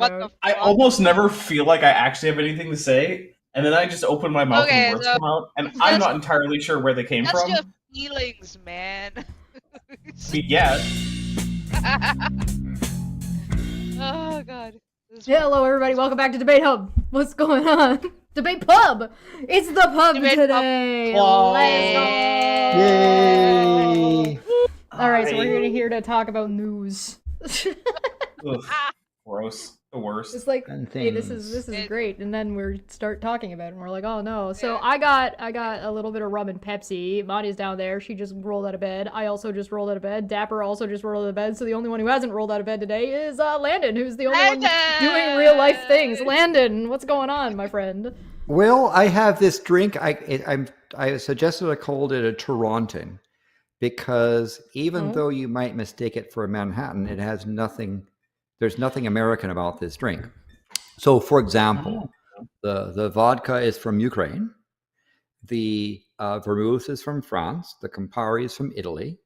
What the I fuck? almost never feel like I actually have anything to say, and then I just open my mouth and Okay, words so come out, and it's I'm just not entirely sure where they came that's your from. feelings, man. But yeah, Oh god. This is Yeah, fun. hello everybody, welcome back to Debate Hub. What's going on? Debate Pub! It's the pub Debate Pub. today! Wow. Let's go! Yay! Alright, so we're here to talk about news. Ugh, gross. The worst. It's like, And hey, this things. is great, and then we start talking about it, and we're like, oh no. So I got a little bit of rum and Pepsi. Monty's down there. She just rolled out of bed. I also just rolled out of bed. Dapper also just rolled out of bed. So the only one who hasn't rolled out of bed today is Landon, who's the only one doing real life things. Landon, what's going on, my friend? Well, I have this drink. I suggested I called it a Torontan because even though you might mistake it for a Manhattan, it has nothing. There's nothing American about this drink. So, for example, the vodka is from Ukraine, the vermouth is from France, the Campari is from Italy,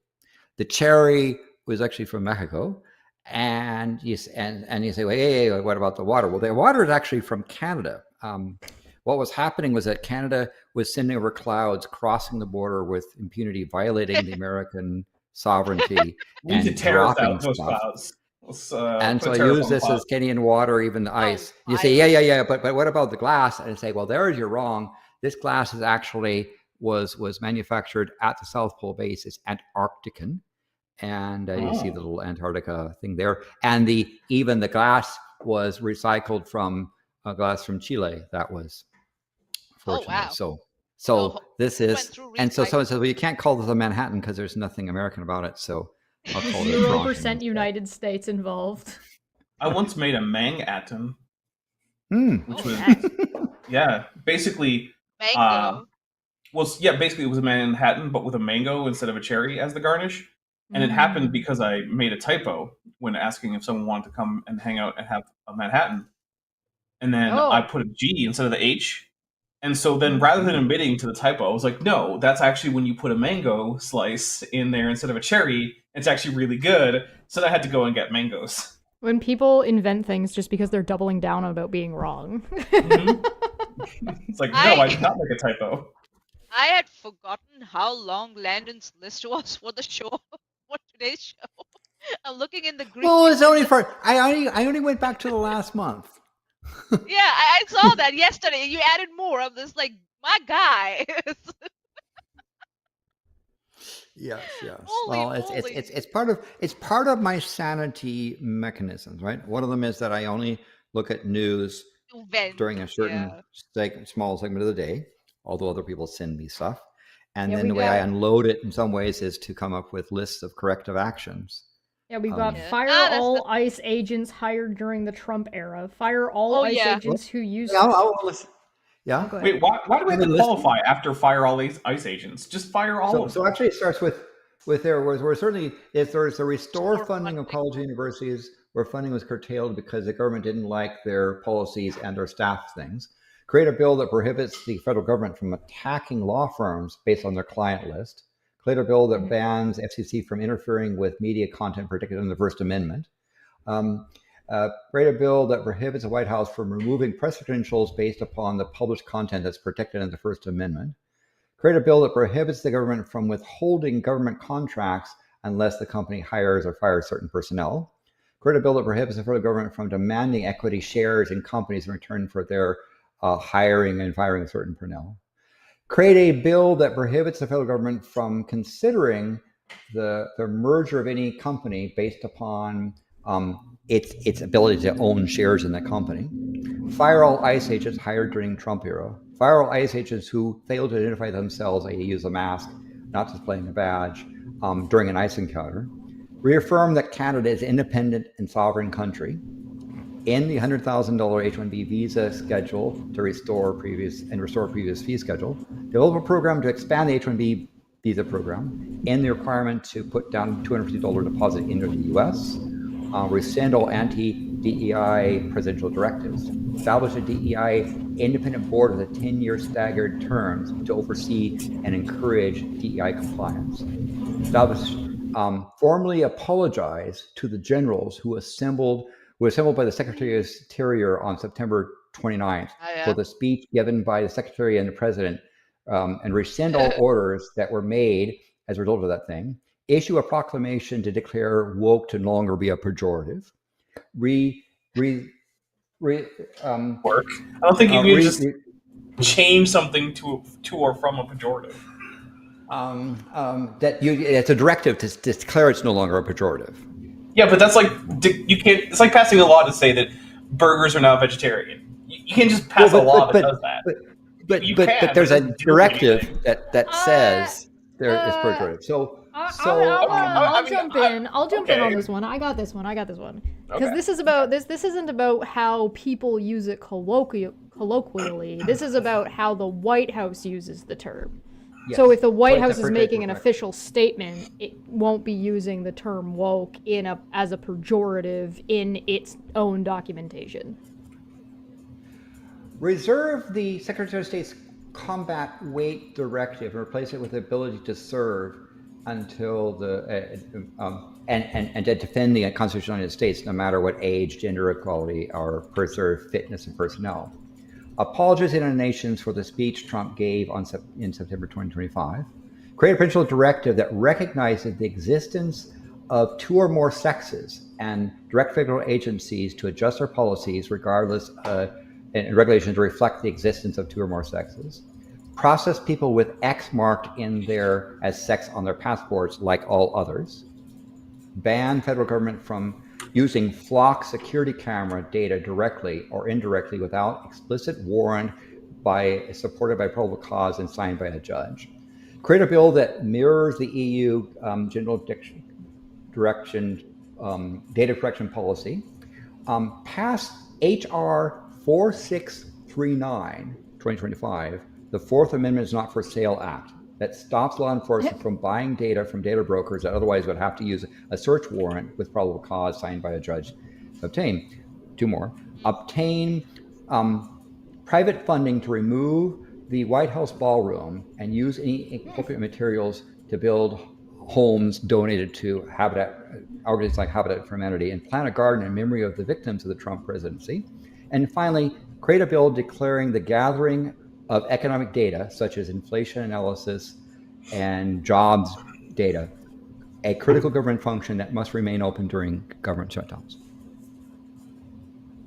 the cherry was actually from Mexico, and you say, well, hey, what about the water? Well, the water is actually from Canada. What was happening was that Canada was sending over clouds crossing the border with impunity, violating the American sovereignty and dropping stuff. And so I use this as Canadian water, even the ice. You say, yeah, but what about the glass? And I say, well, you're wrong. This glass is actually was manufactured at the South Pole base. It's Antarctican, and you see the little Antarctica thing there. And even the glass was recycled from a glass from Chile. That was fortunate. So this is, and so someone says, well, you can't call this a Manhattan because there's nothing American about it. So I'll call it 0% United States involved. I once made a Manhattan, which was basically mango. Basically it was a Manhattan, but with a mango instead of a cherry as the garnish. And it happened because I made a typo when asking if someone wanted to come and hang out and have a Manhattan, and then I put a G instead of the H. And so then rather than admitting to the typo, I was like, no, that's actually when you put a mango slice in there instead of a cherry. It's actually really good. So then I had to go and get mangoes. When people invent things just because they're doubling down about being wrong. It's like, no, I did not make a typo. I had forgotten how long Landon's list was for the show, for today's show. I'm looking in the Greek. Well, it's only I only went back to the last month. Yeah, I saw that yesterday. You added more of this, like, my guy. Yes. Holy well, it's part of my sanity mechanisms, right? One of them is that I only look at news during a certain small segment of the day, although other people send me stuff. And then the way I unload it in some ways is to come up with lists of corrective actions. Yeah, we've got fire all ICE agents hired during the Trump era. Fire all ICE agents who use... Yeah. Wait, why do we have to qualify after fire all these ICE agents? Just fire all of them. So actually it starts with there was certainly there's a restore funding of college universities where funding was curtailed because the government didn't like their policies and their staff things. Create a bill that prohibits the federal government from attacking law firms based on their client list. Create a bill that bans FCC from interfering with media content protected in the First Amendment. Create a bill that prohibits the White House from removing press credentials based upon the published content that's protected in the First Amendment. Create a bill that prohibits the government from withholding government contracts unless the company hires or fires certain personnel. Create a bill that prohibits the federal government from demanding equity shares in companies in return for their hiring and firing certain personnel. Create a bill that prohibits the federal government from considering the merger of any company based upon its ability to own shares in the company. Fire all ICE agents hired during Trump era. Fire all ICE agents who failed to identify themselves, i.e. use a mask, not displaying a badge, during an ICE encounter. Reaffirm that Canada is an independent and sovereign country. End the $100,000 H-1B visa schedule to restore previous fee schedule. Develop a program to expand the H-1B visa program. End the requirement to put down $250 deposit into the U.S. Rescind all anti-DEI presidential directives. Establish a DEI independent board with a 10-year staggered terms to oversee and encourage DEI compliance. Establish, formally apologize to the generals who assembled was assembled by the Secretary of Interior on September 29th for the speech given by the Secretary and the President, and rescind all orders that were made as a result of that thing, issue a proclamation to declare woke to no longer be a pejorative, Work. I don't think you can just change something to or from a pejorative. It's a directive to declare it's no longer a pejorative. Yeah, but that's like you can't. It's like passing a law to say that burgers are now vegeterian. You can't just pass a law that does that. But there's a directive that says there is pejorative. I'll jump in. I'll jump in on this one. I got this one. Because this is about this isn't about how people use it colloquially. This is about how the White House uses the term. Yes. So if the White House is making an official statement, it won't be using the term woke as a pejorative in its own documentation. Reserve the Secretary of State's combat weight directive and replace it with the ability to serve until and to defend the Constitution of the United States, no matter what age, gender equality, or preserve fitness and personnel. Apologize to the United Nations for the speech Trump gave in September 2025. Create a provincial directive that recognizes the existence of two or more sexes and direct federal agencies to adjust their policies regardless and regulations to reflect the existence of two or more sexes. Process people with X marked in their as sex on their passports like all others. Ban federal government from using flock security camera data directly or indirectly without explicit warrant supported by probable cause and signed by a judge. Create a bill that mirrors the EU General Direction Data Protection Policy. Pass HR 4639, 2025, the Fourth Amendment is Not for Sale Act, that stops law enforcement from buying data from data brokers that otherwise would have to use a search warrant with probable cause signed by a judge to obtain. Two more. Obtain private funding to remove the White House ballroom and use any appropriate materials to build homes donated to organizations like Habitat for Humanity, and plant a garden in memory of the victims of the Trump presidency. And finally, create a bill declaring the gathering of economic data, such as inflation analysis and jobs data, a critical government function that must remain open during government shutdowns.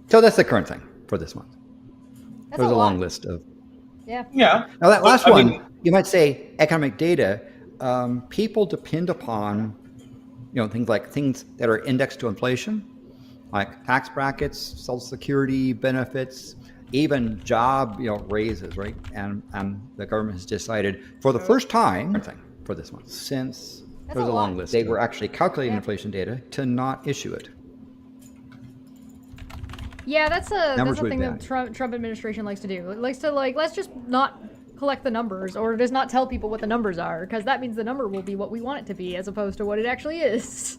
So that's the current thing for this month. There's a long list of... Yeah. Yeah. Now that last one, you might say economic data, people depend upon, things that are indexed to inflation, like tax brackets, Social Security benefits, even job raises, right? And the government has decided for the first time for this month since there's a long list. They were actually calculating inflation data to not issue it. Yeah, that's something that Trump administration likes to do. It likes to let's just not collect the numbers, or just not tell people what the numbers are, because that means the number will be what we want it to be as opposed to what it actually is.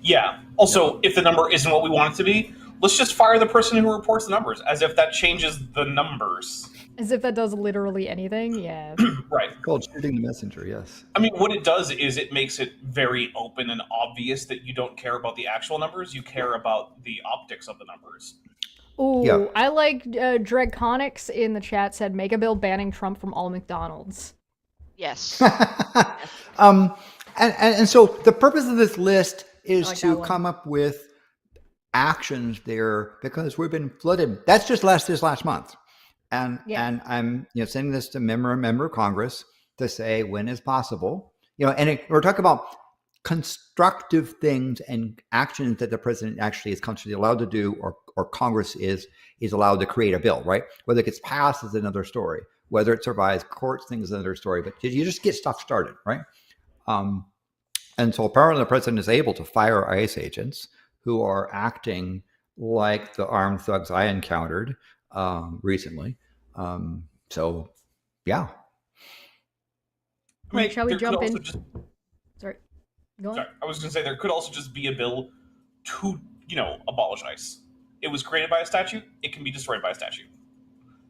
Yeah. Also, if the number isn't what we want it to be, let's just fire the person who reports the numbers, as if that changes the numbers. As if that does literally anything, yeah. Right. Called shooting the messenger, yes. I mean, what it does is it makes it very open and obvious that you don't care about the actual numbers, you care about the optics of the numbers. Ooh, yeah. I like Dregconics in the chat said, make a bill banning Trump from all McDonald's. Yes. And so the purpose of this list is to come up with actions there, because we've been flooded. That's just this last month, and I'm sending this to member of Congress to say when is possible. We're talking about constructive things and actions that the president actually is constitutionally allowed to do, or Congress is allowed to create a bill, right? Whether it gets passed is another story. Whether it survives courts, things is another story. But you just get stuff started, right? And so apparently the president is able to fire ICE agents who are acting like the armed thugs I encountered recently. So, yeah. Right, shall we jump in? Sorry, go on. Sorry, I was going to say there could also just be a bill to, abolish ICE. It was created by a statute. It can be destroyed by a statute.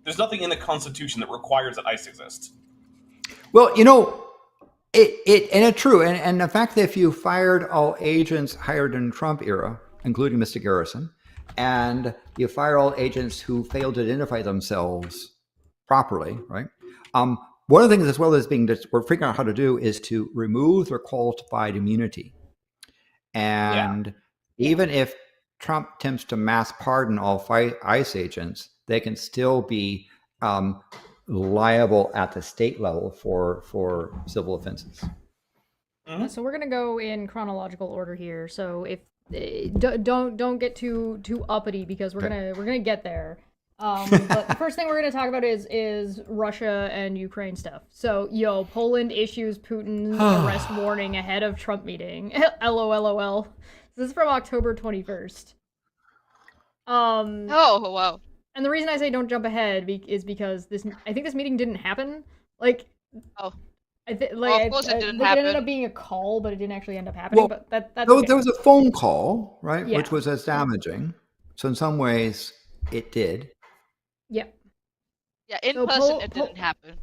There's nothing in the Constitution that requires that ICE exists. Well, it's true. And the fact that if you fired all agents hired in the Trump era, including Mr. Garrison, and you fire all agents who fail to identify themselves properly, right? One of the things as well as we're figuring out how to do is to remove their qualified immunity. And even if Trump attempts to mass pardon all ICE agents, they can still be liable at the state level for civil offenses. Mhm. So we're gonna go in chronological order here. So if don't get too uppity because we're gonna get there. But the first thing we're gonna talk about is Russia and Ukraine stuff. So Poland issues Putin's arrest warning ahead of Trump meeting. LOL. This is from October 21st. Oh, wow. And the reason I say don't jump ahead is because I think this meeting didn't happen. Like, Oh. of course it didn't happen. It ended up being a call, but it didn't actually end up happening. Well, but that's okay. There was a phone call, right, Yeah. which was as damaging. So in some ways, it did. Yeah. Yeah, in So person it didn't happen.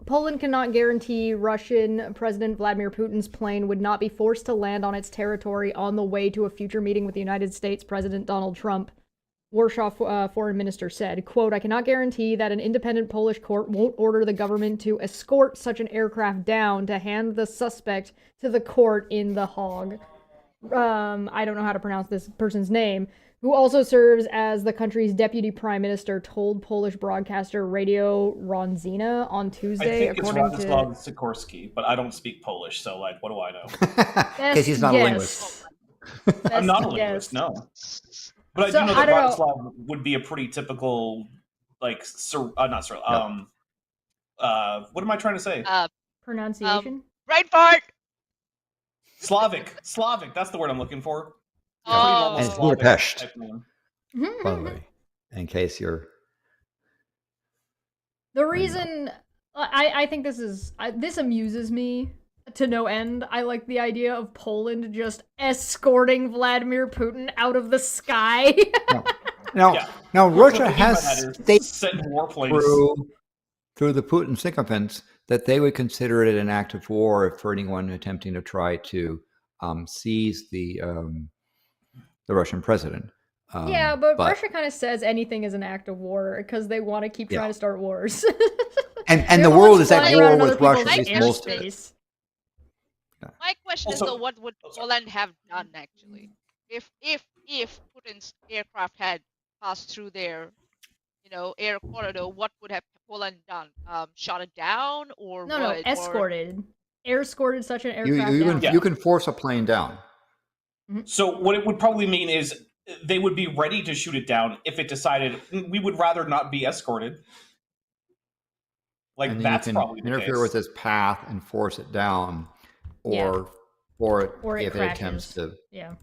Poland cannot guarantee Russian President Vladimir Putin's plane would not be forced to land on its territory on the way to a future meeting with the United States President Donald Trump. Warsaw foreign minister said, quote, "I cannot guarantee that an independent Polish court won't order the government to escort such an aircraft down to hand the suspect to the court in The Hague." I don't know how to pronounce this person's name, who also serves as the country's deputy prime minister, told Polish broadcaster Radio Rondzina on Tuesday. I think it's Radoslaw Sikorski, but I don't speak Polish, so what do I know? Because he's not a linguist. I'm not a linguist, no. But I do know that Radoslaw would be a pretty typical, not Cyril. What am I trying to say? Pronunciation? Right part. Slavic. That's the word I'm looking for. Oh. And it's Budapest, by the way, in case you're... The reason I think this amuses me to no end. I like the idea of Poland just escorting Vladimir Putin out of the sky. Now Russia has stated through the Putin sycophants that they would consider it an act of war for anyone attempting to try to seize the Russian president. But Russia kind of says anything is an act of war because they want to keep trying to start wars. and the world is at war with Russia. My question is though, what would Poland have done actually if Putin's aircraft had passed through their air corridor? What would have Poland done? Shot it down or no, escorted. Air-escorted such an aircraft down. You can force a plane down. So what it would probably mean is they would be ready to shoot it down if it decided we would rather not be escorted. Like and that's you can probably the interfere case. with its path and force it down, or if it attempts to. Yeah.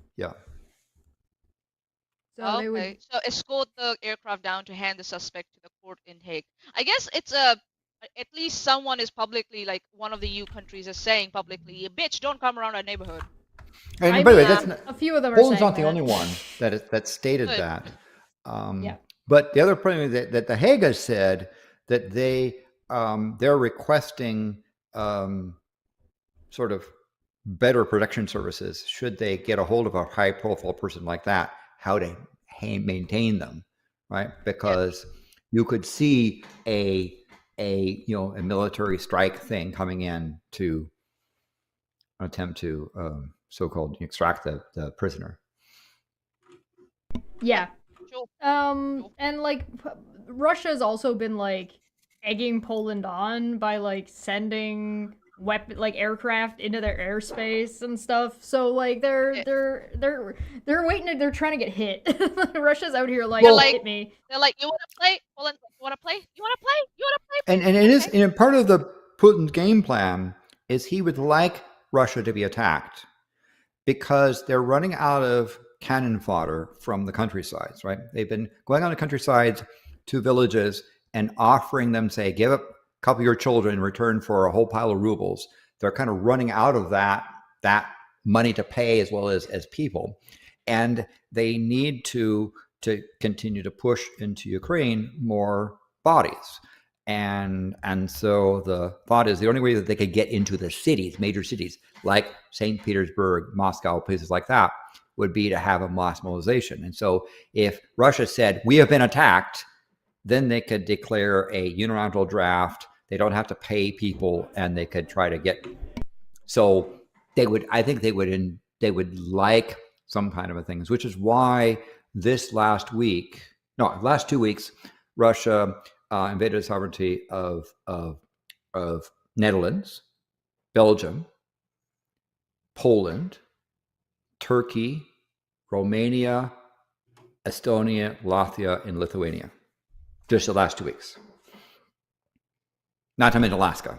So so escort the aircraft down to hand the suspect to the court in Hague. I guess it's at least someone is publicly, like one of the EU countries is saying publicly, "Bitch, don't come around our neighborhood." And by the way, that's a few of them. Poland's are not the only one that stated Good. that. But the other problem is that the Hague has said that they're requesting sort of better protection services should they get a hold of a high-profile person like that, how to maintain them, right? Because you could see a military strike thing coming in to attempt to so-called extract the prisoner. Yeah. And like Russia's also been like egging Poland on by like sending aircraft into their airspace and stuff. So like they're waiting. They're trying to get hit. Russia's out here like, hit me. They're like, you want to play? Poland, you want to play? You want to play? You want to play? And it is, and part of the Putin's game plan is he would like Russia to be attacked because they're running out of cannon fodder from the countrysides, right? They've been going on the countrysides to villages and offering them, say, give up a couple of your children in return for a whole pile of rubles. They're kind of running out of that money to pay as well as people. And they need to continue to push into Ukraine more bodies. And so the thought is the only way that they could get into the cities, major cities, like St. Petersburg, Moscow, places like that, would be to have a mass mobilization. And so if Russia said, we have been attacked, then they could declare a unilateral draft. They don't have to pay people, and they could try to get. So I think they would like some kind of a thing, which is why last 2 weeks, Russia invaded the sovereignty of Netherlands, Belgium, Poland, Turkey, Romania, Estonia, Latvia, and Lithuania. Just the last 2 weeks. Not to mention Alaska.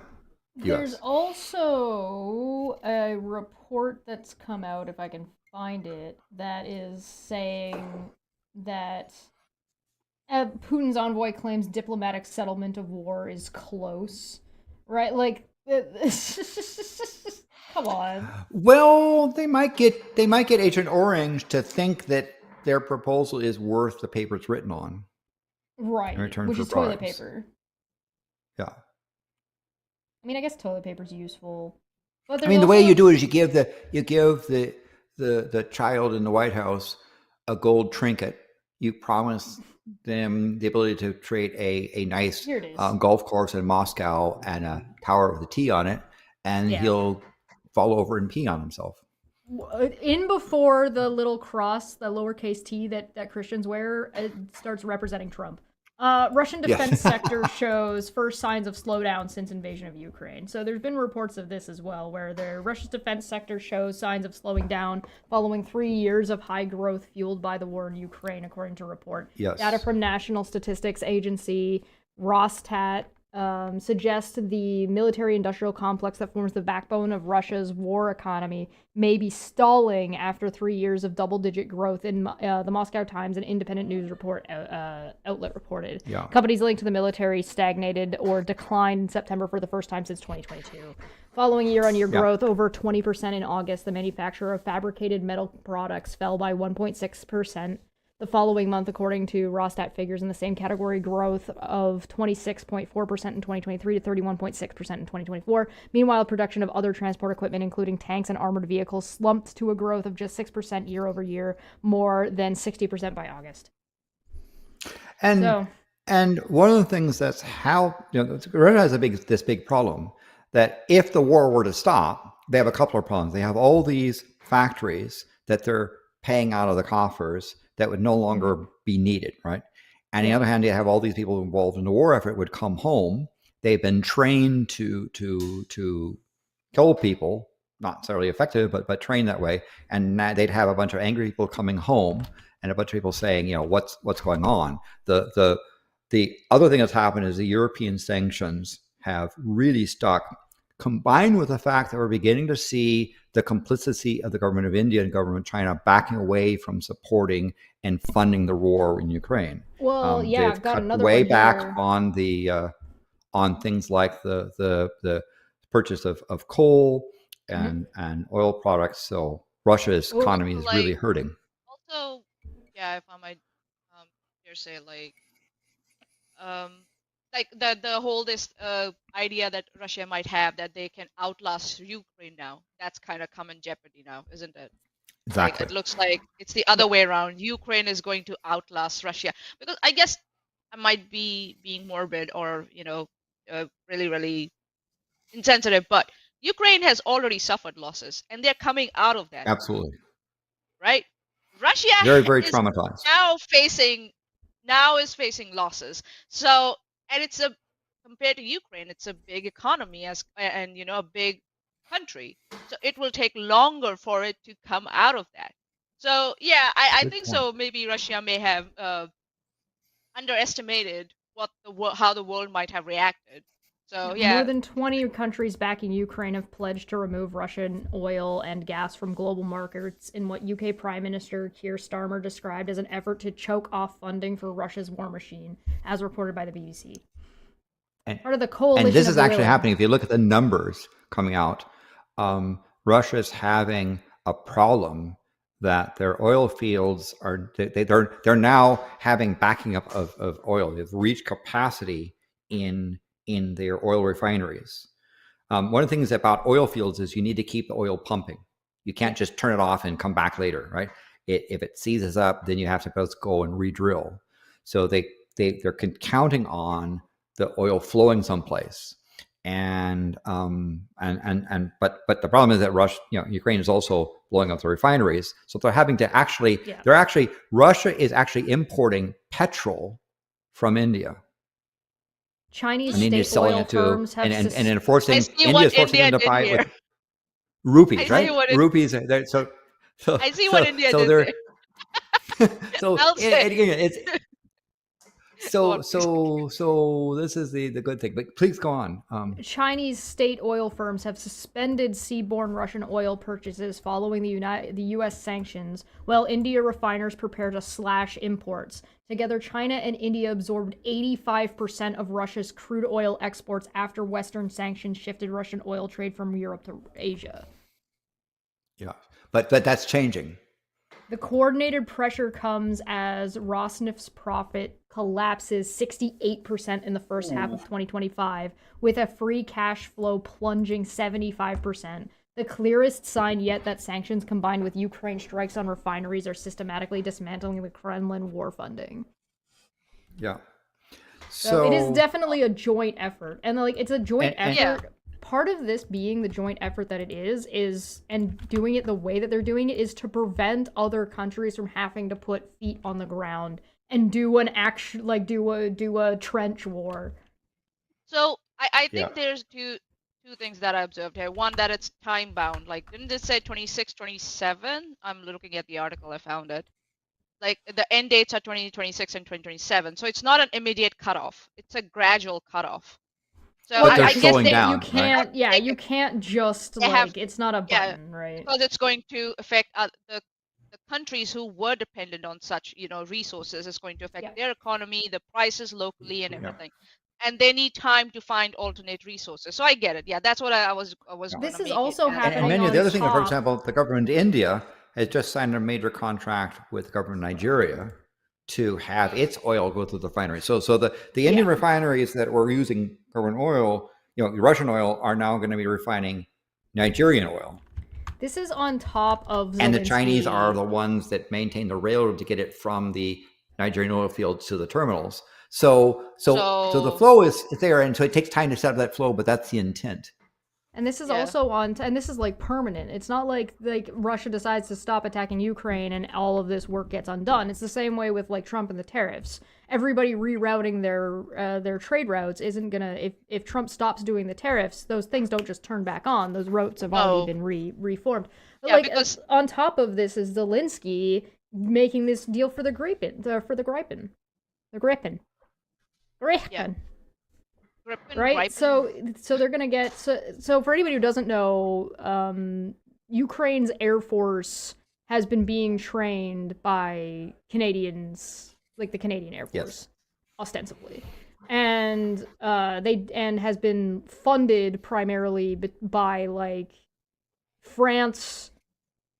There's also a report that's come out, if I can find it, that is saying that Putin's envoy claims diplomatic settlement of war is close, right? Like, come on. Well, they might get Agent Orange to think that their proposal is worth the paper it's written on, right? In return which for is bribes. Toilet paper. Yeah. I mean, I guess toilet paper is useful, but I mean, the way you do it is you give the child in the White House a gold trinket. You promise them the ability to create a nice golf course in Moscow and a tower with a T on it, and he'll fall over and pee on himself. In before the little cross, the lowercase t that Christians wear, it starts representing Trump. Russian defense sector shows first signs of slowdown since invasion of Ukraine. So there's been reports of this as well, where Russia's defense sector shows signs of slowing down following 3 years of high growth fueled by the war in Ukraine, according to report. Yes. Data from National Statistics Agency, Rosstat, suggests the military-industrial complex that forms the backbone of Russia's war economy may be stalling after 3 years of double-digit growth. In the Moscow Times, an independent news outlet reported. Yeah. Companies linked to the military stagnated or declined in September for the first time since 2022. Following year-on-year growth over 20% in August, the manufacturer of fabricated metal products fell by 1.6%. The following month, according to Rosstat figures, in the same category, growth of 26.4% in 2023 to 31.6% in 2024. Meanwhile, production of other transport equipment, including tanks and armored vehicles, slumped to a growth of just 6% year over year, more than 60% by August. And one of the things that's how Russia has this big problem that if the war were to stop, they have a couple of problems. They have all these factories that they're paying out of the coffers that would no longer be needed, right? And on the other hand, you have all these people involved in the war effort would come home. They've been trained to kill people, not necessarily effective, but trained that way. And they'd have a bunch of angry people coming home and a bunch of people saying, what's going on? The other thing that's happened is the European sanctions have really stuck, combined with the fact that we're beginning to see the complicity of the government of India and government of China backing away from supporting and funding the war in Ukraine. Well, they've got cut another way one back here. on the on things like the purchase of coal and oil products. So Russia's economy is really hurting. Also, if I might dare say, the whole this idea that Russia might have that they can outlast Ukraine now, that's kind of come in jeopardy now, isn't it? Exactly. It looks like it's the other way around. Ukraine is going to outlast Russia, because I guess I might be being morbid or really, really insensitive, but Ukraine has already suffered losses and they're coming out of that. Absolutely. Right? Russia very, very is traumatized. now is facing losses. So, and compared to Ukraine, it's a big economy and a big country. So it will take longer for it to come out of that. So I think so. Maybe Russia may have underestimated how the world might have reacted. So More than 20 countries backing Ukraine have pledged to remove Russian oil and gas from global markets in what UK Prime Minister Keir Starmer described as an effort to choke off funding for Russia's war machine, as reported by the BBC. Part of the coalition. And this is actually happening. If you look at the numbers coming out, Russia's having a problem that their oil fields they're now having backing up of oil. They've reached capacity in their oil refineries. One of the things about oil fields is you need to keep the oil pumping. You can't just turn it off and come back later, right? if it seizes up, then you have to go and re-drill. So they're counting on the oil flowing someplace. But the problem is that Ukraine is also blowing up the refineries. So they're having to Russia is actually importing petrol from India. Chinese state oil firms have and enforcing India's forcing them to buy with rupees, right? Rupees. So I see what India so did they're there. So this is the good thing. But please go on. Chinese state oil firms have suspended seaborne Russian oil purchases following the U.S. sanctions, while India refiners prepare to slash imports. Together, China and India absorbed 85% of Russia's crude oil exports after Western sanctions shifted Russian oil trade from Europe to Asia. Yeah, but that's changing. The coordinated pressure comes as Rosneft's profit collapses 68% in the first half of 2025, with a free cash flow plunging 75%. The clearest sign yet that sanctions combined with Ukraine strikes on refineries are systematically dismantling the Kremlin war funding. Yeah. So it is definitely a joint effort. And it's a joint effort. Yeah. Part of this being the joint effort that it is and doing it the way that they're doing it is to prevent other countries from having to put feet on the ground and do an action, do a trench war. So I think there's two things that I observed here. One, that it's time bound. Didn't it say 26, 27? I'm looking at the article, I found it. The end dates are 2026 and 2027. So it's not an immediate cutoff. It's a gradual cutoff. So but they're I slowing guess down. You can't, right? yeah, you can't just it's not a button, right? Because it's going to affect the countries who were dependent on such, resources. It's going to affect their economy, the prices locally, and everything. And they need time to find alternate resources. So I get it. Yeah, that's what I was. This is also happening. And many of the other things, for example, the government of India has just signed a major contract with the government of Nigeria to have its oil go through the refinery. So the Indian refineries that were using government oil, Russian oil, are now going to be refining Nigerian oil. This is on top of Zelensky. And the Chinese are the ones that maintain the railroad to get it from the Nigerian oil fields to the terminals. So the flow is there, and so it takes time to set up that flow, but that's the intent. And this is also and this is permanent. It's not like Russia decides to stop attacking Ukraine and all of this work gets undone. It's the same way with Trump and the tariffs. Everybody rerouting their trade routes isn't gonna. If Trump stops doing the tariffs, those things don't just turn back on. Those routes have already been reformed. But because on top of this is Zelensky making this deal for the Gripen. Right, so they're gonna get so for anybody who doesn't know, Ukraine's Air Force has been being trained by Canadians, the Canadian Air Force, ostensibly, and has been funded primarily by France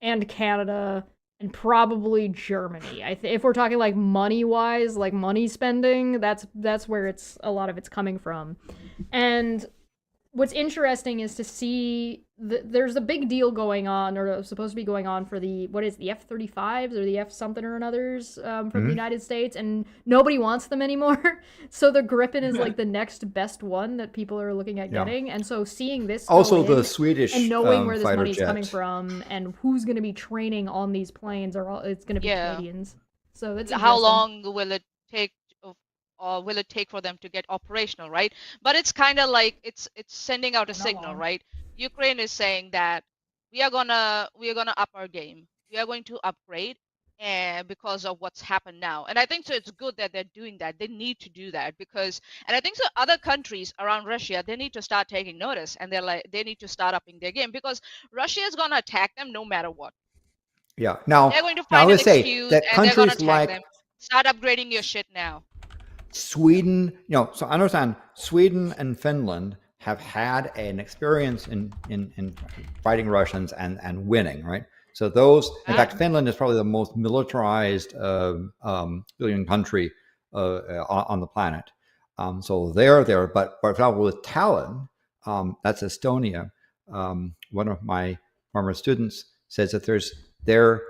and Canada. And probably Germany. If we're talking money-wise, money spending, that's where a lot of it's coming from. And what's interesting is to see there's a big deal going on, or supposed to be going on, for the F-35s or the F something or another's from the United States, and nobody wants them anymore. So the Gripen is the next best one that people are looking at getting. And so seeing this also the Swedish and knowing where this money is jet. coming from and who's going to be training on these planes it's going to be Canadians. So that's how long will it take? Or will it take for them to get operational, right? But it's kind of it's sending out a signal, right? Ukraine is saying that we are gonna up our game. We are going to upgrade, and because of what's happened now. And I think so it's good that they're doing that. They need to do that and I think so other countries around Russia, they need to start taking notice, and they need to start upping their game, because Russia is gonna attack them no matter what. Yeah. Now they're going to find an excuse, that and they're gonna attack like them. Start upgrading your shit now. Sweden, so understand, Sweden and Finland have had an experience in fighting Russians and winning, right? So those, in fact, Finland is probably the most militarized civilian country on the planet. So they're there, but for example, with Tallinn, that's Estonia. One of my former students says that their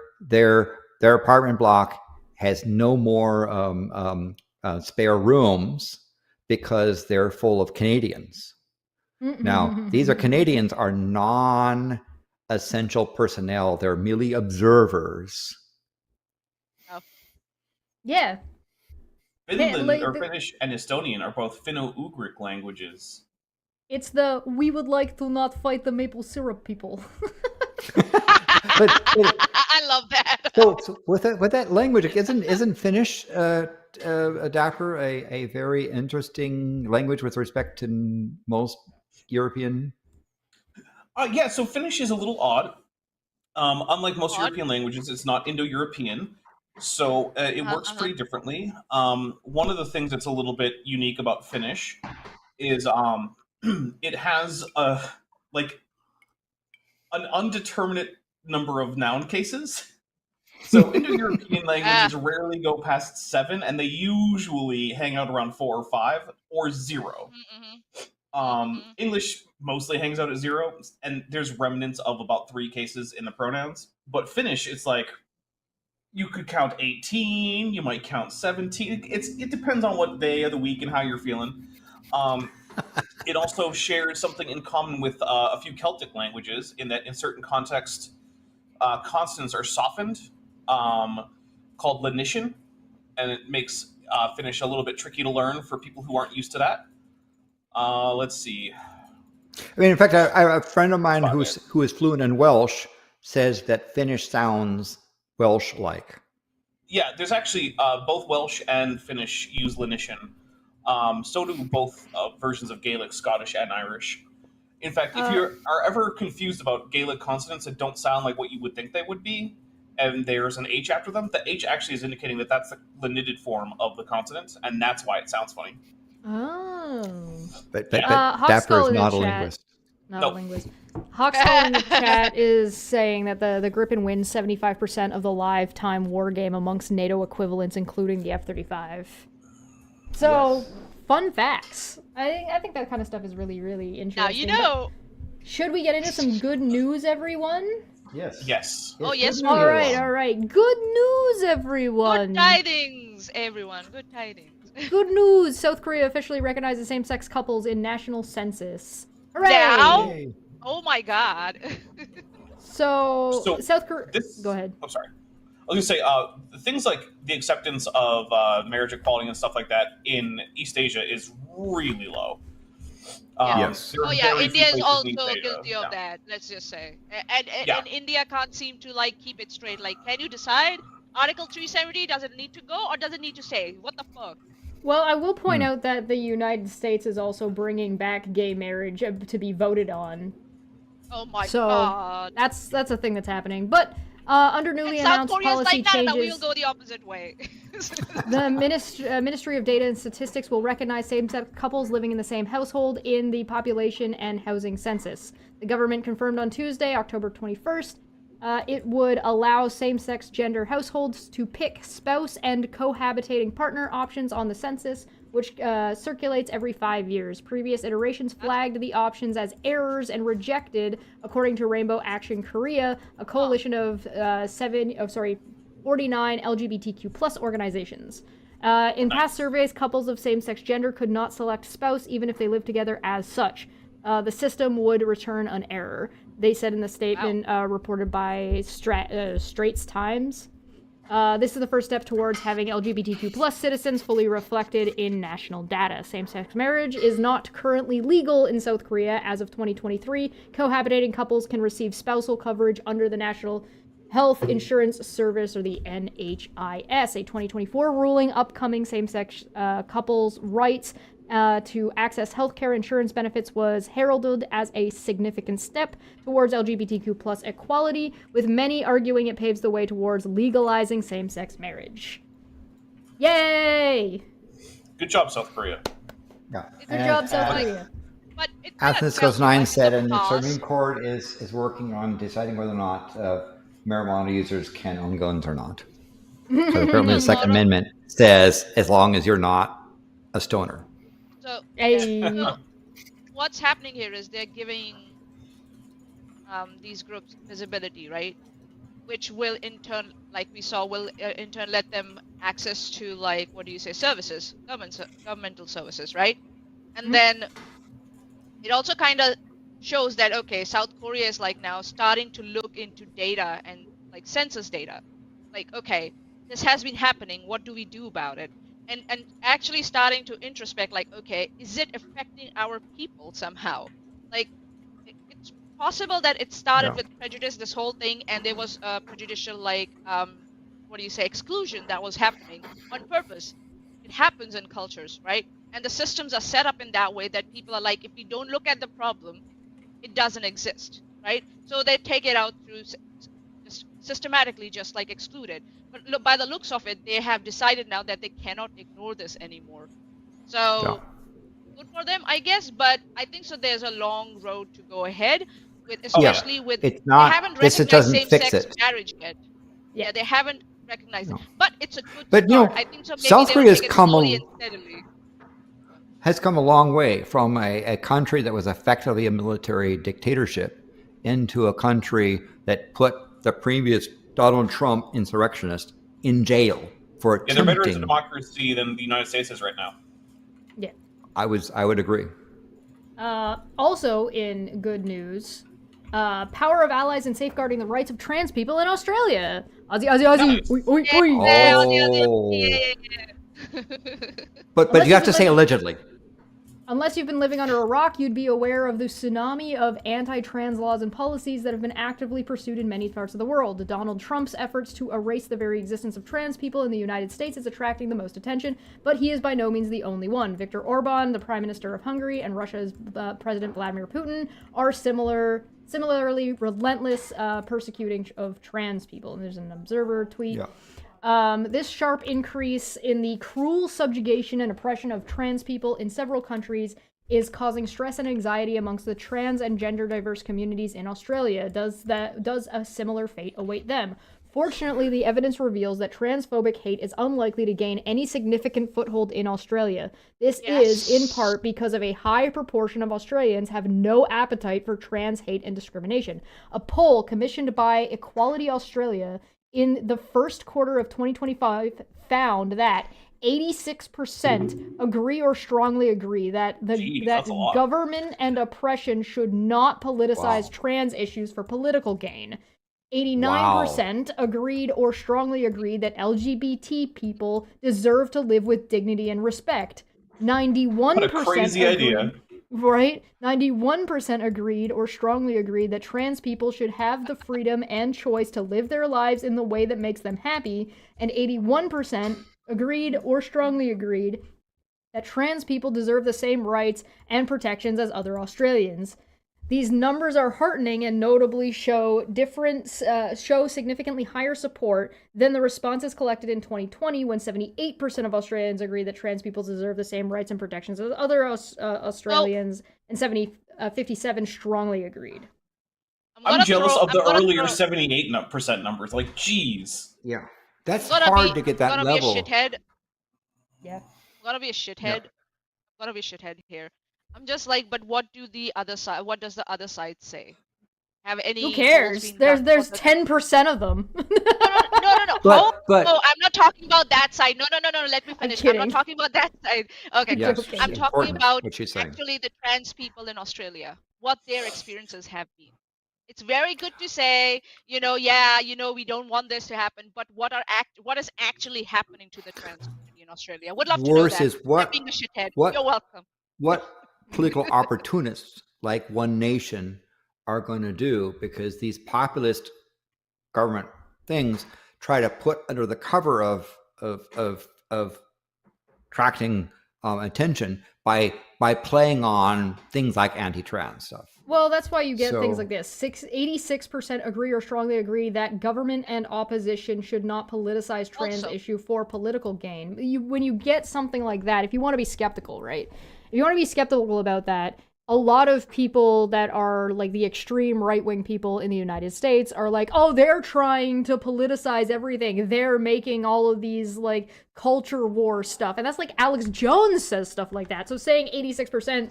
their apartment block has no more spare rooms because they're full of Canadians. Now, these Canadians are non-essential personnel. They're merely observers. Oh. Yeah. Finland, or Finnish and Estonian are both Finno-Ugric languages. It's the we would like to not fight the maple syrup people. but I love that. So with that language, isn't Finnish, Dapper, a very interesting language with respect to most European? Yeah, so Finnish is a little odd. Unlike most European languages, it's not Indo-European, so it works pretty differently. One of the things that's a little bit unique about Finnish is it has an undeterminate number of noun cases. So Indo-European languages rarely go past 7, and they usually hang out around 4 or 5 or 0. English mostly hangs out at 0, and there's remnants of about 3 cases in the pronouns. But Finnish, it's like you could count 18, you might count 17. It depends on what day of the week and how you're feeling. It also shares something in common with a few Celtic languages in that in certain contexts, consonants are softened, called lenition, and it makes Finnish a little bit tricky to learn for people who aren't used to that. Let's see. I mean, in fact, a friend of mine who is fluent in Welsh says that Finnish sounds Welsh-like. Yeah, there's actually both Welsh and Finnish use lenition. So do both versions of Gaelic, Scottish, and Irish. In fact, if you are ever confused about Gaelic consonants that don't sound like what you would think they would be, and there's an H after them, the H actually is indicating that that's the lenited form of the consonant, and that's why it sounds funny. Oh. But Dapper is not a linguist. Not a linguist. Hawkskull in the chat is saying that the Gripen wins 75% of the lifetime war game amongst NATO equivalents, including the F-35. So, fun facts. I think that kind of stuff is really, really interesting. Now you know. Should we get into some good news, everyone? Yes. Oh, yes. All right. Good news, everyone. Good tidings, everyone. Good tidings. Good news. South Korea officially recognizes same-sex couples in national census. Hooray! Now? Oh my god. So South Korea... Go ahead. I'm sorry. I was going to say, things like the acceptance of marriage equality and stuff like that in East Asia is really low. Yes. India is also guilty of that, let's just say. And India can't seem to, keep it straight. Can you decide? Article 370, does it need to go or does it need to stay? What the fuck? Well, I will point out that the United States is also bringing back gay marriage to be voted on. Oh my So god. that's a thing that's happening. But under newly announced policy changes, we will go the opposite way. The Ministry of Data and Statistics will recognize same-sex couples living in the same household in the population and housing census. The government confirmed on Tuesday, October 21st, it would allow same-sex gender households to pick spouse and cohabitating partner options on the census, which circulates every 5 years. Previous iterations flagged the options as errors and rejected, according to Rainbow Action Korea, a coalition of 49 LGBTQ+ organizations. In past surveys, couples of same-sex gender could not select spouse even if they lived together as such. The system would return an error, they said in the statement reported by Straits Times. This is the first step towards having LGBTQ+ citizens fully reflected in national data. Same-sex marriage is not currently legal in South Korea as of 2023. Cohabitating couples can receive spousal coverage under the National Health Insurance Service, or the NHIS. A 2024 ruling upcoming same-sex couples' rights to access healthcare insurance benefits was heralded as a significant step towards LGBTQ+ equality, with many arguing it paves the way towards legalizing same-sex marriage. Yay! Good job, South Korea. Yeah. Good job, South Korea. But Athens Goes 9 said, and the Supreme Court is working on deciding whether or not marijuana users can own guns or not. So apparently the Second Amendment says as long as you're not a stoner. So, Hey. so what's happening here is they're giving these groups visibility, right? which will in turn, like we saw, will in turn let them access to, like, what do you say, services, governmental services, right? And then it also kind of shows that, okay, South Korea is like now starting to look into data and like census data. Like, okay, this has been happening. What do we do about it? And actually starting to introspect, like, okay, is it affecting our people somehow? Like, it's possible that it started with prejudice, this whole thing, and there was a prejudicial, like, what do you say, exclusion that was happening on purpose. It happens in cultures, right? And the systems are set up in that way that people are like, if we don't look at the problem, it doesn't exist, right? So they take it out through just systematically, just like exclude it. But look, by the looks of it, they have decided now that they cannot ignore this anymore. So good for them, I guess. But I think so. There's a long road to go ahead with, especially with it's not. they haven't This recognized doesn't fix same-sex it. marriage yet. Yeah, they haven't recognized it. But it's a good But start. I think so. Maybe South they Korea will has take it come slowly and steadily. has come a long way from a country that was effectively a military dictatorship into a country that put the previous Donald Trump insurrectionist in jail for attempting. Yeah, they're better as a democracy than the United States is right now. Yeah. I would agree. Also, in good news, power of allies in safeguarding the rights of trans people in Australia. Aussie, Aussie, Aussie. Nice. Oi, oi, oi. But you have to say allegedly. Unless you've been living under a rock, you'd be aware of the tsunami of anti-trans laws and policies that have been actively pursued in many parts of the world. Donald Trump's efforts to erase the very existence of trans people in the United States is attracting the most attention, but he is by no means the only one. Viktor Orban, the Prime Minister of Hungary, and Russia's President Vladimir Putin are similarly relentless persecuting of trans people. And there's an Observer tweet. Yeah. This sharp increase in the cruel subjugation and oppression of trans people in several countries is causing stress and anxiety amongst the trans and gender diverse communities in Australia. Does a similar fate await them? Fortunately, the evidence reveals that transphobic hate is unlikely to gain any significant foothold in Australia. This is, in part, because of a high proportion of Australians have no appetite for trans hate and discrimination. A poll commissioned by Equality Australia in the first quarter of 2025 found that 86% agree or strongly agree that government and oppression should not politicize trans issues for political gain. 89% agreed or strongly agreed that LGBT people deserve to live with dignity and respect. 91% what a crazy idea. Right? 91% agreed or strongly agreed that trans people should have the freedom and choice to live their lives in the way that makes them happy, and 81% agreed or strongly agreed that trans people deserve the same rights and protections as other Australians. These numbers are heartening and notably show significantly higher support than the responses collected in 2020, when 78% of Australians agreed that trans people deserve the same rights and protections as other Australians, and 57 strongly agreed. I'm jealous of the earlier 78% numbers. Like, geez. Yeah, that's hard to get that level. Be a shithead. Yeah, I'm gonna be a shithead. Yeah. I'm gonna be a shithead here. I'm just like, but what does the other side say? Have any? Who cares? There's 10% of them. No. But I'm not talking about that side. No. Let me finish. I'm not talking about that side. Okay. Yes, I'm talking about actually the trans people in Australia, what their experiences have been. It's very good to say, we don't want this to happen, but what is actually happening to the trans community in Australia? Would love to know that. Is what? Being a shithead. What? You're welcome. What political opportunists like One Nation are going to do, because these populist government things try to put under the cover of attracting attention by playing on things like anti-trans stuff. Well, that's why you get things like this. 86% agree or strongly agree that government and opposition should not politicize trans issue for political gain. When you get something like that, if you want to be skeptical, right? If you want to be skeptical about that, a lot of people that are like the extreme right-wing people in the United States are like, oh, they're trying to politicize everything. They're making all of these like culture war stuff. And that's like Alex Jones says stuff like that. So saying 86%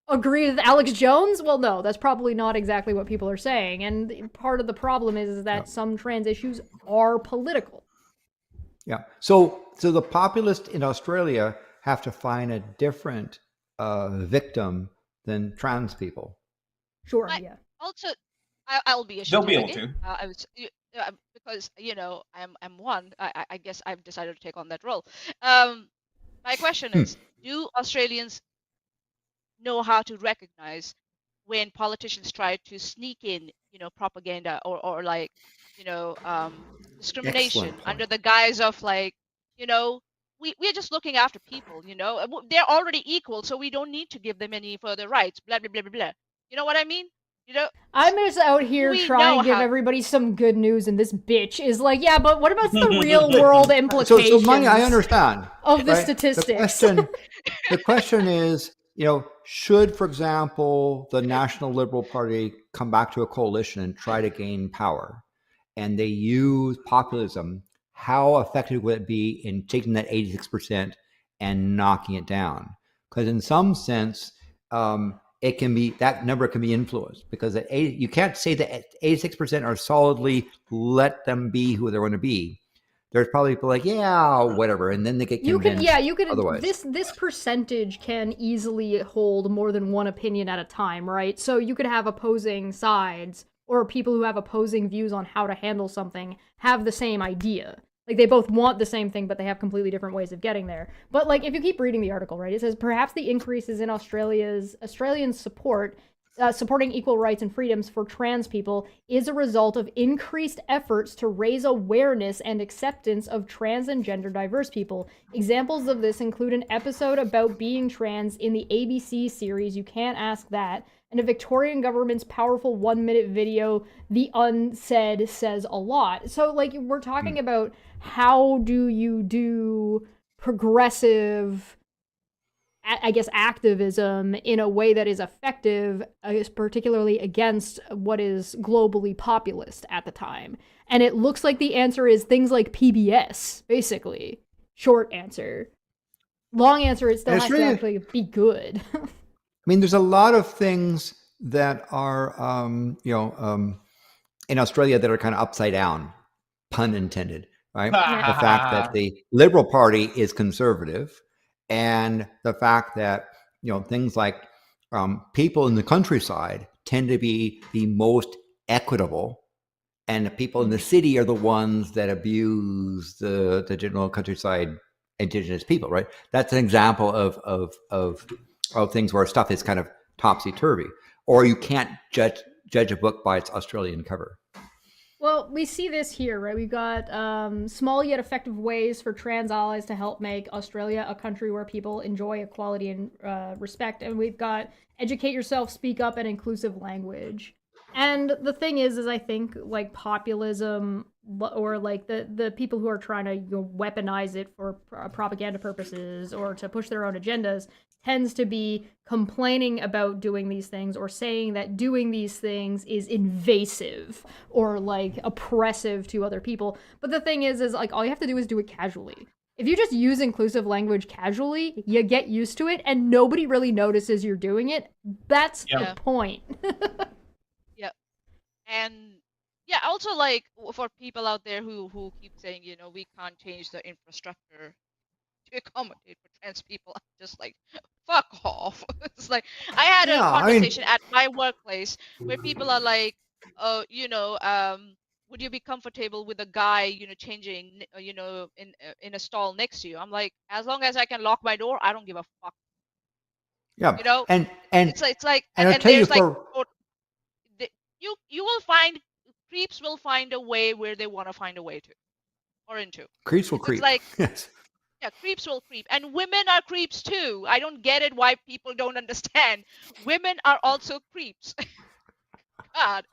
agree with Alex Jones? Well, no, that's probably not exactly what people are saying. And part of the problem is that some trans issues are political. Yeah. So the populists in Australia have to find a different victim than trans people. Sure. Yeah. Also, I'll be a They'll be able shenanigan. to. I was because I'm one. I guess I've decided to take on that role. My question is, do Australians know how to recognize when politicians try to sneak in, propaganda or like, discrimination under the guise of like, we're just looking after people, they're already equal, so we don't need to give them any further rights, blah, blah, blah, blah, blah. You know what I mean? I'm just out here trying to give everybody some good news, and this bitch is like, yeah, but what about the real world implications? So Maanyaa, I understand of the statistics. The question is, should, for example, the National Liberal Party come back to a coalition and try to gain power, and they use populism, how effective would it be in taking that 86% and knocking it down? Because in some sense, it can be, that number can be influenced, because you can't say that 86% are solidly let them be who they want to be. There's probably people like, yeah, whatever, and then they get convinced. You could. Otherwise. This percentage can easily hold more than one opinion at a time, right? So you could have opposing sides, or people who have opposing views on how to handle something have the same idea. Like, they both want the same thing, but they have completely different ways of getting there. But, like, if you keep reading the article, right, it says, perhaps the increases in Australian support, supporting equal rights and freedoms for trans people is a result of increased efforts to raise awareness and acceptance of trans and gender diverse people. Examples of this include an episode about being trans in the ABC series You Can't Ask That, and a Victorian government's powerful 1-minute video, The Unsaid Says a Lot. So, like, we're talking about how do you do progressive, I guess, activism in a way that is effective, particularly against what is globally populist at the time. And it looks like the answer is things like PBS, basically. Short answer. Long answer, it still has to actually be good. I mean, there's a lot of things that are, in Australia that are kind of upside down, pun intended, right? The fact that the Liberal Party is conservative, and the fact that, things like people in the countryside tend to be the most equitable, and the people in the city are the ones that abuse the general countryside indigenous people, right? That's an example of things where stuff is kind of topsy-turvy, or you can't judge a book by its Australian cover. Well, we see this here, right? We've got small yet effective ways for trans allies to help make Australia a country where people enjoy equality and respect. And we've got educate yourself, speak up, and inclusive language. And the thing is I think, like, populism, or like the people who are trying to weaponize it for propaganda purposes or to push their own agendas, tends to be complaining about doing these things, or saying that doing these things is invasive or like oppressive to other people. But the thing is like, all you have to do is do it casually. If you just use inclusive language casually, you get used to it and nobody really notices you're doing it. That's the point. Yep. And yeah, also, like, for people out there who keep saying, we can't change the infrastructure to accommodate for trans people, I'm just like, fuck off. It's like, I had a conversation at my workplace where people are like, would you be comfortable with a guy, changing, in a stall next to you? I'm like, as long as I can lock my door, I don't give a fuck. Yeah. And it's like, and there's like, you will find, creeps will find a way where they want to find a way to, or into. Creeps will creep. It's like, yes. Yeah, creeps will creep. And women are creeps too. I don't get it why people don't understand. Women are also creeps. God.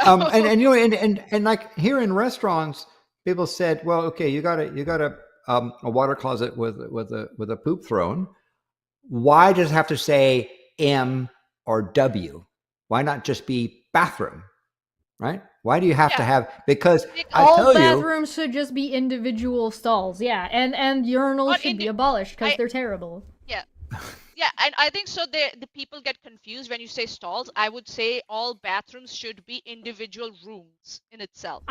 And like here in restaurants, people said, well, okay, you got a water closet with a poop throne. Why does it have to say M or W? Why not just be bathroom? Right? Why do you have to have? Because all bathrooms should just be individual stalls. Yeah, and urinals should be abolished because they're terrible. Yeah, Yeah, and I think so. The people get confused when you say stalls. I would say all bathrooms should be individual rooms in itself.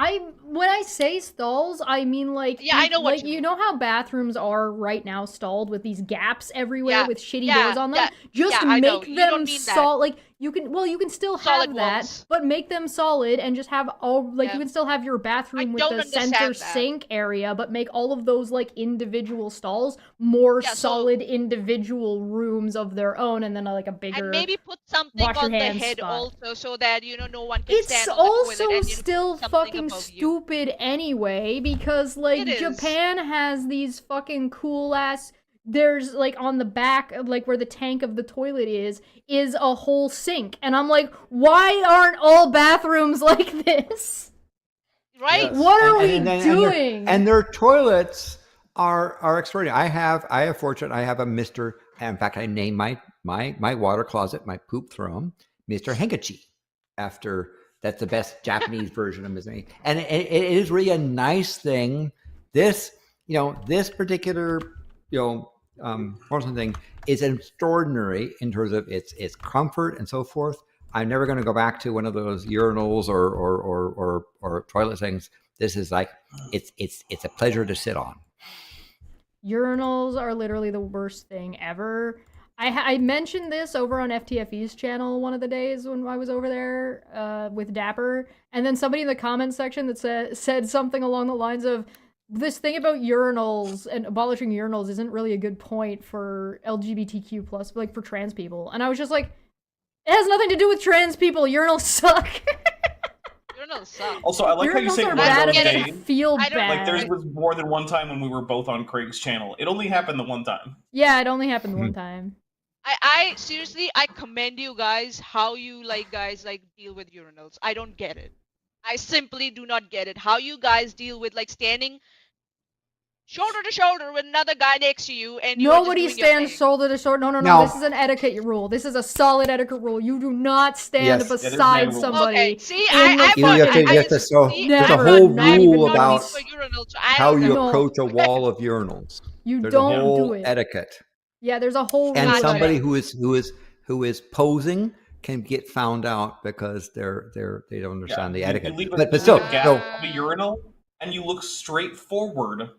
When I say stalls, I mean like Yeah, I know what like you mean. know how bathrooms are right now stalled with these gaps everywhere Yeah, with shitty yeah, doors on them. yeah, Just yeah, I know. make You them don't mean that. solid. Like you can still Solid have that, walls. but make them solid and just have all like Yeah. you can still have your bathroom with don't the center understand that. sink area, but make all of those like individual stalls more Yeah, so- solid individual rooms of their own, and then like a bigger. And maybe put something wash your on the hands head spot. also, so that no one can It's stand on the also toilet and still something fucking above you. stupid anyway, because like It is. Japan has these fucking cool ass. There's like on the back, like where the tank of the toilet is a whole sink, and I'm like, why aren't all bathrooms like this? Right? Yes. What are we then- doing? And their toilets are extraordinary. I have a Mr. In fact, I named my water closet, my poop throne, Mr. Hankachi, after that's the best Japanese version of Mr. Hankachi. And it is really a nice thing. This particular porcelain thing is extraordinary in terms of its comfort and so forth. I'm never going to go back to one of those urinals or toilet things. This is like it's a pleasure to sit on. Urinals are literally the worst thing ever. I mentioned this over on FTFE's channel one of the days when I was over there with Dapper, and then somebody in the comments section that said something along the lines of, this thing about urinals and abolishing urinals isn't really a good point for LGBTQ plus, like for trans people. And I was just like, it has nothing to do with trans people. Urinals suck. Urinals suck. Also, I like how you Urinals say are one bad of and those they days. feel I don't- bad. Like there was more than one time when we were both on Craig's channel. It only happened the one time. Yeah, it only happened one time. I seriously, I commend you guys how you guys deal with urinals. I don't get it. I simply do not get it. How you guys deal with standing shoulder to shoulder with another guy next to you and Nobody stands shoulder to shoulder. No. No. This is an etiquette rule. This is a solid etiquette rule. You do not stand Yes. Yeah, there's beside no rule. somebody. Okay, see, in I the You have to- fucking- you have to- so see, there's a Never, whole not even rule not about for urinals, so I how don't you know. No. approach a wall of urinals. You There's don't a whole do it. etiquette. Yeah, there's a whole And rule. somebody about it. who is posing can get found out because they don't understand the You etiquette. leave But a still, gap no. of a urinal, and you look straight forward.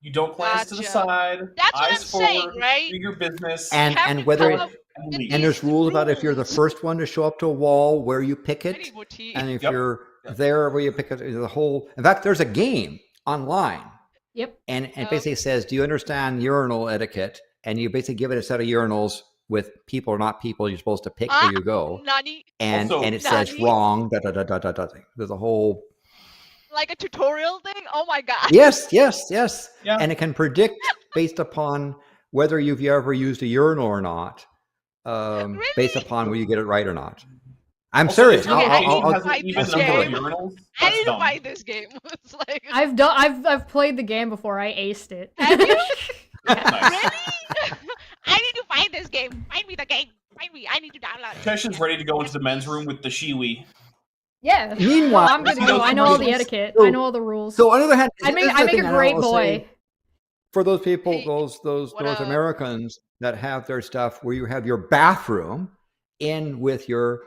You don't glance to the Gotcha. side. That's what eyes I'm saying, forward, right? Do your business. And You have to whether come it- up with leave. And there's these rules about if you're the rules. first one to show up to a wall where you pick it, Any motif. and if Yep. you're Yep. there where you pick it, the whole. In fact, there's a game online, Yep. and it Oh. basically says, "Do you understand urinal etiquette?" And you basically give it a set of urinals with people or not people you're supposed to pick where you go, Nani, and Also- it says Nani? wrong. Da da da da da da. There's a whole. like a tutorial thing? Oh my god. Yes. Yeah. And it can predict based upon whether you've ever used a urinal or not, based Really? upon whether you get it right or not. I'm Also, serious. if your Okay, I game need to has an fight even this number of game. urinals, I that's need to dumb. buy this game. It's like I've played the game before. I aced it. Have you? Nice. Really? I need to find this game. Find me the game. Find me. I need to download it. Tesh ready to go into the men's room with the shiwi. Yeah. Meanwhile- I'm good to go. I know all the etiquette. I know all the rules. So on the other hand, I this is make the a thing great will say boy. for those people, Hey, those what North up? Americans that have their stuff where you have your bathroom in with your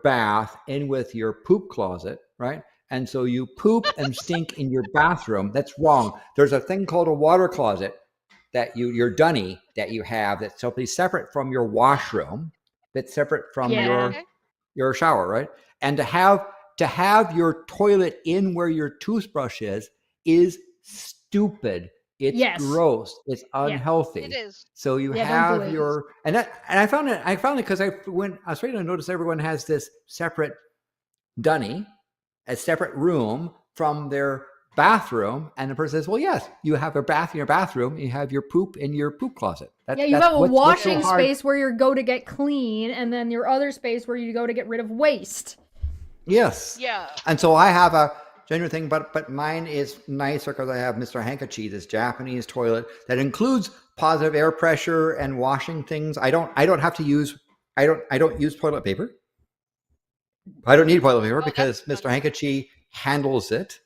bath, in with your poop closet, right? And so you poop and stink in your bathroom. That's wrong. There's a thing called a water closet that your dunny that you have that's totally separate from your washroom, that's separate from Yeah. your shower, right? And to have your toilet in where your toothbrush is stupid. It's Yes. gross. It's unhealthy. It is. So you Yeah, don't have do it. your and I found it because I was trying to notice everyone has this separate dunny, a separate room from their bathroom, and the person says, "Well, yes, you have a bath in your bathroom. You have your poop in your poop closet." Yeah, you that's have a what's so washing hard. space where you go to get clean, and then your other space where you go to get rid of waste. Yes. Yeah. And so I have a genuine thing, but mine is nicer because I have Mr. Hankachi, this Japanese toilet that includes positive air pressure and washing things. I don't use toilet paper. I don't need toilet paper Oh, because that's Mr. Hankachi handles it.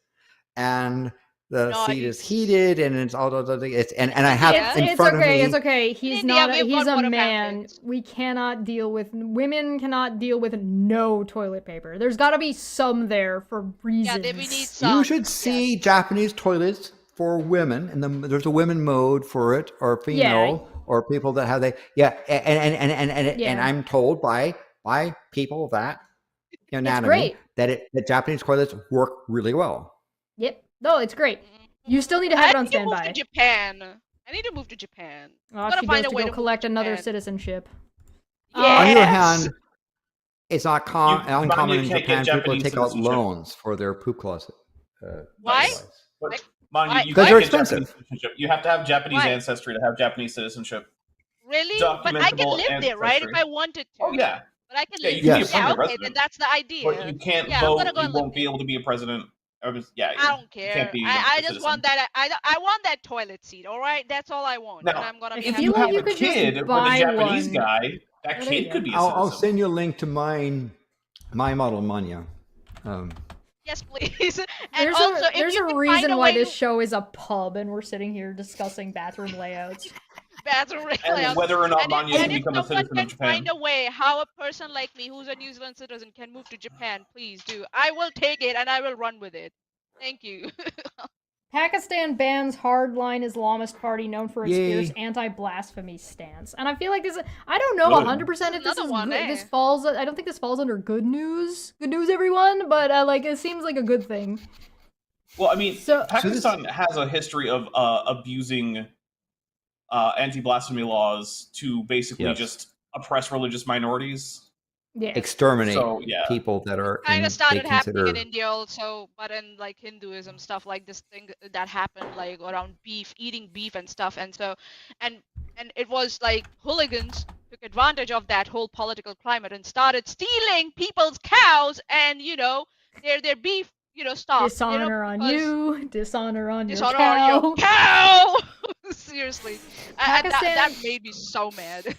And the No, seat is it's heated and it's all it's and I have India. in front of me. It's okay. He's India, not. we've He's got a water man. fountains. We cannot deal with women. Cannot deal with no toilet paper. There's got to be some there for reasons. Yeah, we need some. You should see Japanese toilets for women, and there's a women mode for it, or female, or people that have and I'm told by people that anatomy that the Japanese toilets work really well. Yep. No, it's great. You still need to have it on standby. I need to move to Japan. I need to move to Japan. Oh, she goes to go collect another citizenship. Yes. On the other hand, it's not uncommon in Japan people to take out loans for their poop closet. Why? Because they're expensive. You have to have Japanese ancestry to have Japanese citizenship. Really? But I can live there, right? If I wanted to. Oh yeah. But I can live there. Yeah, okay, then that's the idea. But you can't vote. You won't be able to be a president. I don't care. I just want that. I want that toilet seat. All right, that's all I want. Now, and I'm gonna if you have a kid or a Japanese guy, that kid could be a citizen. I'll send you a link to my model Maanyaa. Yes, please. And there's a reason why this show is a pub, and we're sitting here discussing bathroom layouts. And whether or not Maanyaa can become a citizen of Japan. Find a way how a person like me, who's a New Zealand citizen, can move to Japan, please do. I will take it and I will run with it. Thank you. Pakistan bans hardline Islamist party known for its fierce anti-blasphemy stance. And I feel like this. I don't know 100% if this is good. This falls. I don't think this falls under good news. Good news, everyone. But it seems like a good thing. Well, I mean, Pakistan has a history of abusing anti-blasphemy laws to basically just oppress religious minorities. Yeah. Exterminate people that are kind of started happening in India also, but in Hinduism stuff, like this thing that happened around eating beef and stuff, and so and it was hooligans took advantage of that whole political climate and started stealing people's cows and their beef stock. Dishonor on you, dishonor on your cow. Seriously, that made me so mad.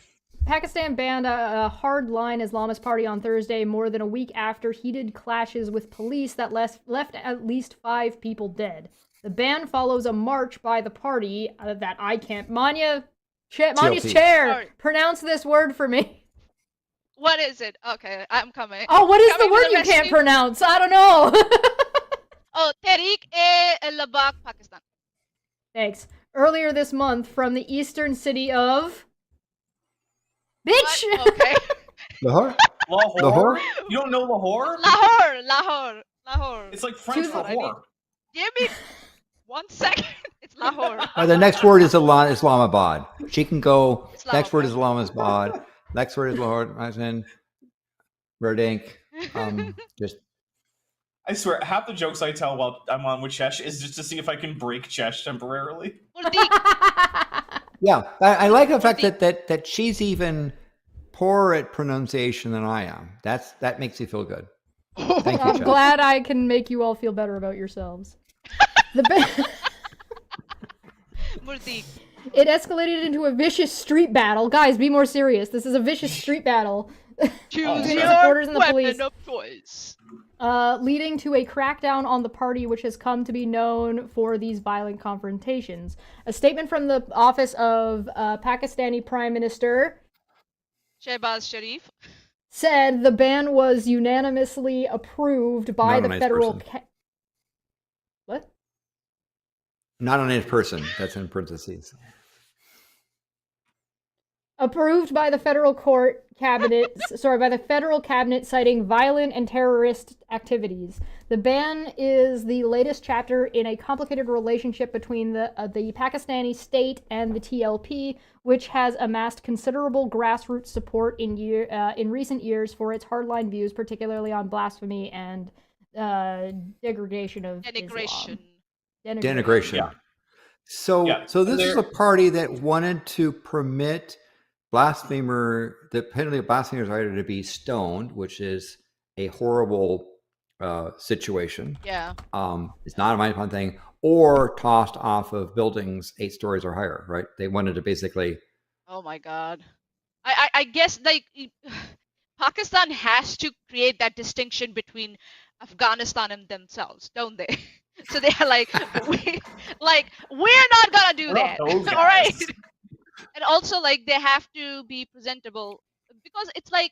Pakistan banned a hardline Islamist party on Thursday more than a week after heated clashes with police that left at least 5 people dead. The ban follows a march by the party that I can't... Maanya's chair! Pronounce this word for me. What is it? Okay, I'm coming. Oh, what is the word you can't pronounce? I don't know. Tehreek-e-Labak, Pakistan. Thanks. Earlier this month, from the eastern city of... Bitch! What? Okay. Lahore? You don't know Lahore? Lahore. It's like French for whore. Give me 1 second. It's Lahore. The next word is Islamabad. She can go. Next word is Islamabad. Next word is Lahore. Verdink. Just. I swear, half the jokes I tell while I'm on with Chesh is just to see if I can break Chesh temporarily. Yeah, I like the fact that she's even poorer at pronunciation than I am. That makes me feel good. Thank you, I'm glad I can make you all feel better about yourselves. It escalated into a vicious street battle. Guys, be more serious. This is a vicious street battle. Choose your weapon of choice. Leading to a crackdown on the party, which has come to be known for these violent confrontations. A statement from the office of Pakistani Prime Minister Shehbaz Sharif said the ban was unanimously approved by the federal... What? Not a nice person. That's in parentheses. Approved by the federal cabinet, citing violent and terrorist activities. The ban is the latest chapter in a complicated relationship between the Pakistani state and the TLP, which has amassed considerable grassroots support in recent years for its hardline views, particularly on blasphemy and degradation of denigration. Islam. Denigration. Yeah. So this is a party that wanted to permit the penalty of blasphemers either to be stoned, which is a horrible situation. Yeah. It's not a mind fun thing, or tossed off of buildings 8 stories or higher, right? They wanted to basically... Oh my God. I guess Pakistan has to create that distinction between Afghanistan and themselves, don't they? So they are like, we're not gonna do We're that. not those All right. guys. And also, like, they have to be presentable, because it's like,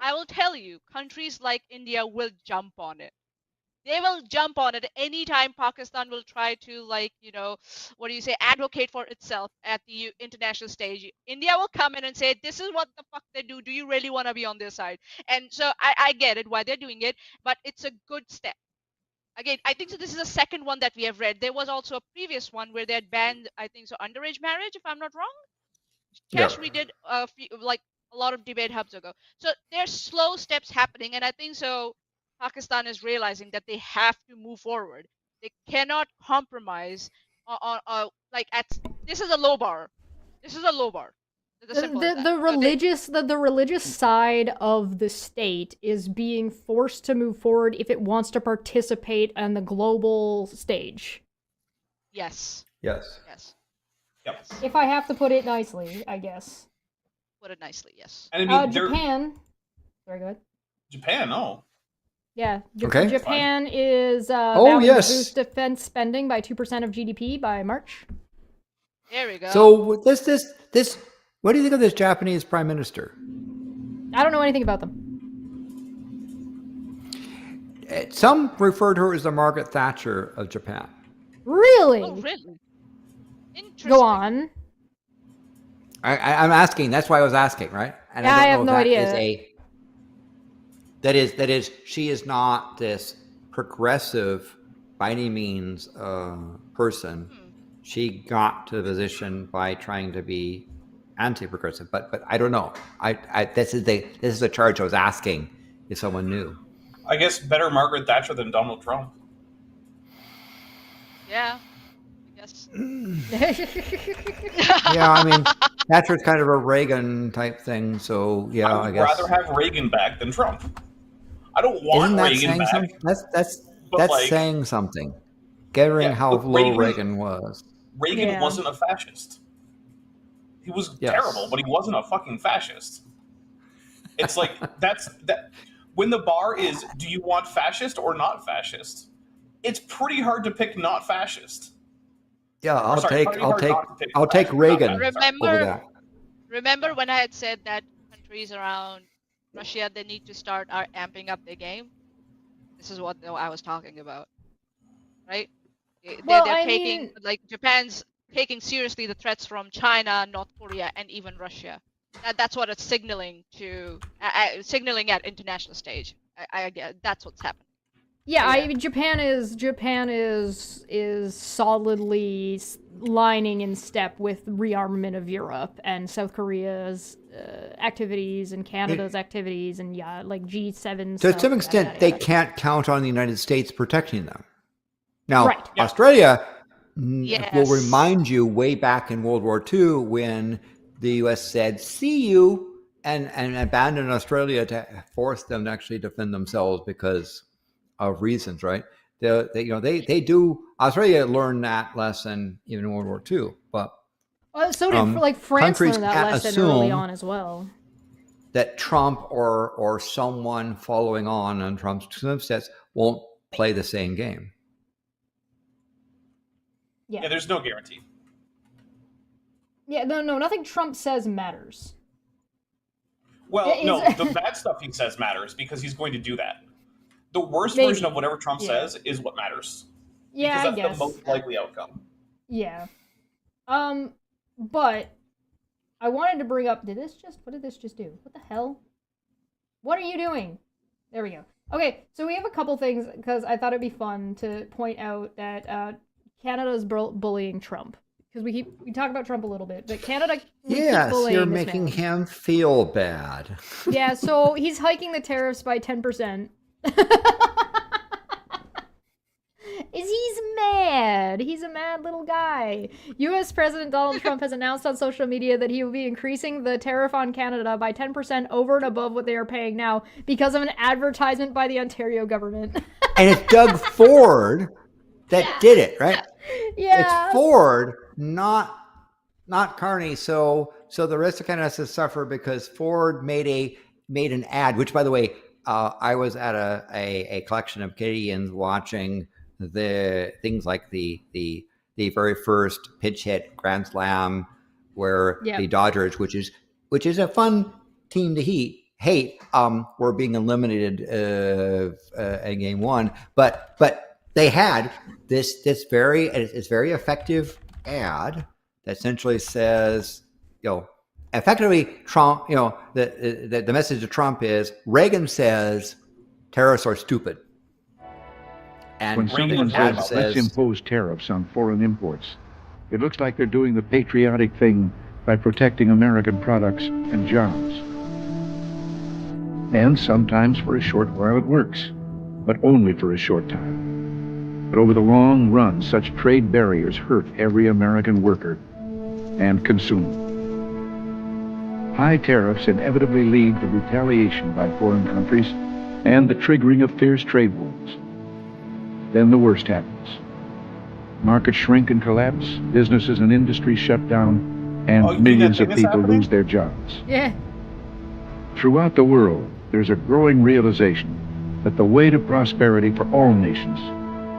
I will tell you, countries like India will jump on it. They will jump on it anytime Pakistan will try to, like, what do you say, advocate for itself at the international stage. India will come in and say, this is what the fuck they do. Do you really want to be on their side? And so I get it why they're doing it, but it's a good step. Again, I think so. This is the second one that we have read. There was also a previous one where they had banned, I think so, underage marriage, if I'm not wrong. Chesh, we did like a lot of debate hubs ago. So there's slow steps happening, and I think so. Pakistan is realizing that they have to move forward. They cannot compromise on like this is a low bar. This is a low bar. As simple as that. The religious side of the state is being forced to move forward if it wants to participate on the global stage. Yes. Yes. Yes. Yep. Yes. If I have to put it nicely, I guess. Put it nicely, yes. And I mean, Japan. Sorry, go ahead. Japan, no. Yeah. Okay. Japan is vowing to yes. boost defense spending by 2% of GDP by March. There we go. So this. What do you think of this Japanese prime minister? I don't know anything about them. Some refer to her as the Margaret Thatcher of Japan. Really? Oh, really? Interesting. Go on. I'm asking. That's why I was asking, right? And Yeah, I have know no if idea. That is. She is not this progressive, by any means, person. She got to the position by trying to be anti-progressive, but I don't know. This is the charge I was asking if someone knew. I guess better Margaret Thatcher than Donald Trump. Yeah. I guess. Yeah, I mean, Thatcher's kind of a Reagan type thing, so yeah, I guess. I'd rather have Reagan back than Trump. I don't want Isn't that Reagan saying back. something? That's like, saying something. Considering how low Reagan was. Reagan wasn't a fascist. He was terrible, but he wasn't a fucking fascist. It's like that. When the bar is, do you want fascist or not fascist? It's pretty hard to pick not fascist. Yeah, I'll take Reagan. Remember when I had said that countries around Russia, they need to start amping up their game? This is what I was talking about, right? They're taking, like, Japan's taking seriously the threats from China, North Korea, and even Russia. That's what it's signaling to, signaling at international stage. I get that's what's happening. Yeah, I mean, Japan is solidly lining in step with rearmament of Europe and South Korea's activities and Canada's activities and like G7. To some extent, they can't count on the United States protecting them. Now, Australia will remind you way back in World War II when the U.S. said, "See you," and abandoned Australia to force them to actually defend themselves because of reasons, right? They do. Australia learned that lesson even in World War II, but so did France learn that lesson early on as well. That Trump or someone following on Trump's footsteps won't play the same game. Yeah, there's no guarantee. Yeah, no, nothing Trump says matters. Well, no, the bad stuff he says matters because he's going to do that. The worst version of whatever Trump says is what matters. Yeah, because that's the most likely outcome. Yeah. But I wanted to bring up, what did this just do? What the hell? What are you doing? There we go. Okay, so we have a couple things because I thought it'd be fun to point out that Canada's bullying Trump. Because we talk about Trump a little bit, but Canada yes, you're making him feel bad. Yeah, so he's hiking the tariffs by 10%. He's mad. He's a mad little guy. U.S. President Donald Trump has announced on social media that he will be increasing the tariff on Canada by 10% over and above what they are paying now because of an advertisement by the Ontario government. And it's Doug Ford that did it, right? Yeah. It's Ford, not Carney. So the rest of Canada has to suffer because Ford made an ad, which, by the way, I was at a collection of Canadians watching the things like the very first pitch hit grand slam where the Dodgers, which is a fun team to hate, were being eliminated in game one, but they had this very effective ad that essentially says, effectively Trump, the message to Trump is Reagan says tariffs are stupid. And when someone says, let's impose tariffs on foreign imports, it looks like they're doing the patriotic thing by protecting American products and jobs. And sometimes for a short while it works, but only for a short time. But over the long run, such trade barriers hurt every American worker and consumer. High tariffs inevitably lead to retaliation by foreign countries and the triggering of fierce trade wars. Then the worst happens. Markets shrink and collapse, businesses and industries shut down, and millions of people lose their jobs. Yeah. Throughout the world, there's a growing realization that the way to prosperity for all nations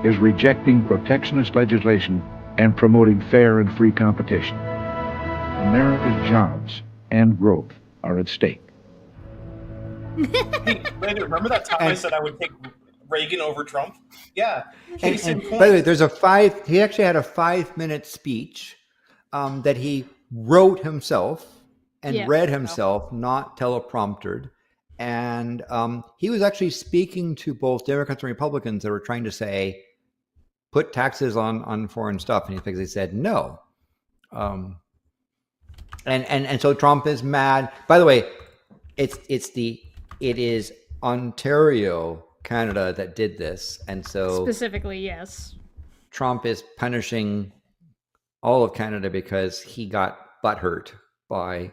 is rejecting protectionist legislation and promoting fair and free competition. America's jobs and growth are at stake. Hey, Landon, remember that time I said I would take Reagan over Trump? Yeah. And by the way, he actually had a 5-minute speech that he wrote himself and read himself, not telepromptered. And he was actually speaking to both Democrats and Republicans that were trying to say, put taxes on foreign stuff. And he basically said no. And so Trump is mad. By the way, it is Ontario, Canada, that did this, and so specifically, yes, Trump is punishing all of Canada because he got butthurt by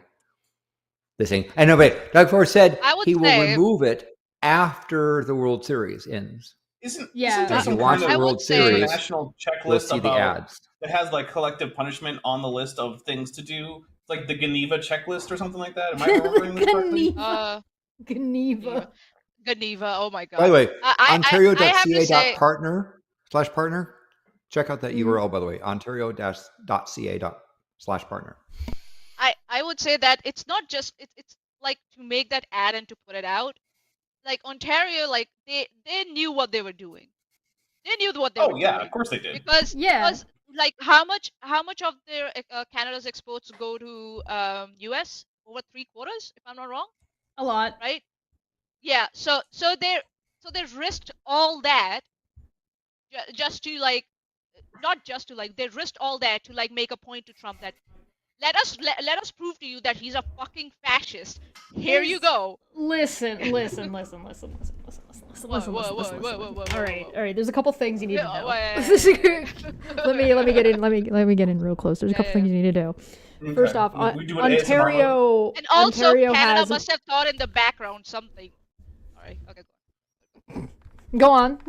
this thing. And no, wait, Doug Ford said he will remove it after the World Series ends. Isn't if you watch the World Series, national checklist we'll see the ads that has like collective punishment on the list of things to do, like the Geneva checklist or something like that? Am I remembering this correctly? Geneva. Oh my god. By the way, ontario.ca.partner/partner. Check out that URL, by the way, ontario-ca./partner. I would say that it's not just it's like to make that ad and to put it out. Like Ontario, like they knew what they were doing. They knew what they were doing. Oh yeah, of course they did. Because like how much of their Canada's exports go to US? Over 3/4, if I'm not wrong. A lot, right? Yeah. So they risked all that just to like, not just to like, they risked all that to like make a point to Trump that let us prove to you that he's a fucking fascist. Here you go. Listen. All right. There's a couple things you need to know. Let me get in real close. There's a couple things you need to know. First off, Ontario, and also Ontario Canada must have thought in the background something. All right, okay, go on.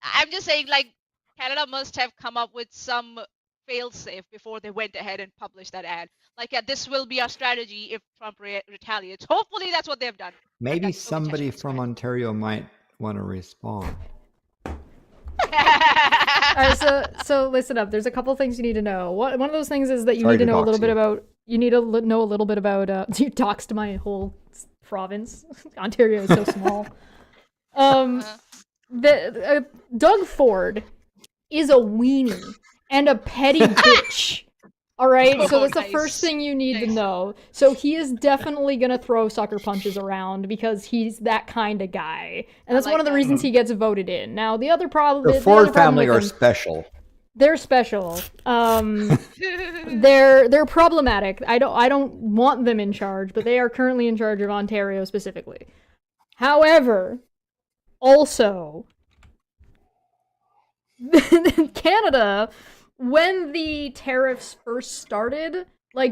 I'm just saying, like, Canada must have come up with some fail-safe before they went ahead and published that ad. Like, yeah, this will be our strategy if Trump retaliates. Hopefully, that's what they've done. Maybe somebody from Ontario might want to respond. All right, so listen up. There's a couple things you need to know. One of those things is that you need to know a little bit about. You need to know a little bit about. You doxed my whole province. Ontario is so small. Doug Ford is a weenie and a petty bitch. All right, so that's the first thing you need to know. So he is definitely gonna throw sucker punches around because he's that kind of guy, and that's one of the reasons he gets voted in. Now, the other problem, the Ford family are special. They're special. They're problematic. I don't want them in charge, but they are currently in charge of Ontario specifically. However, also, Canada, when the tariffs first started,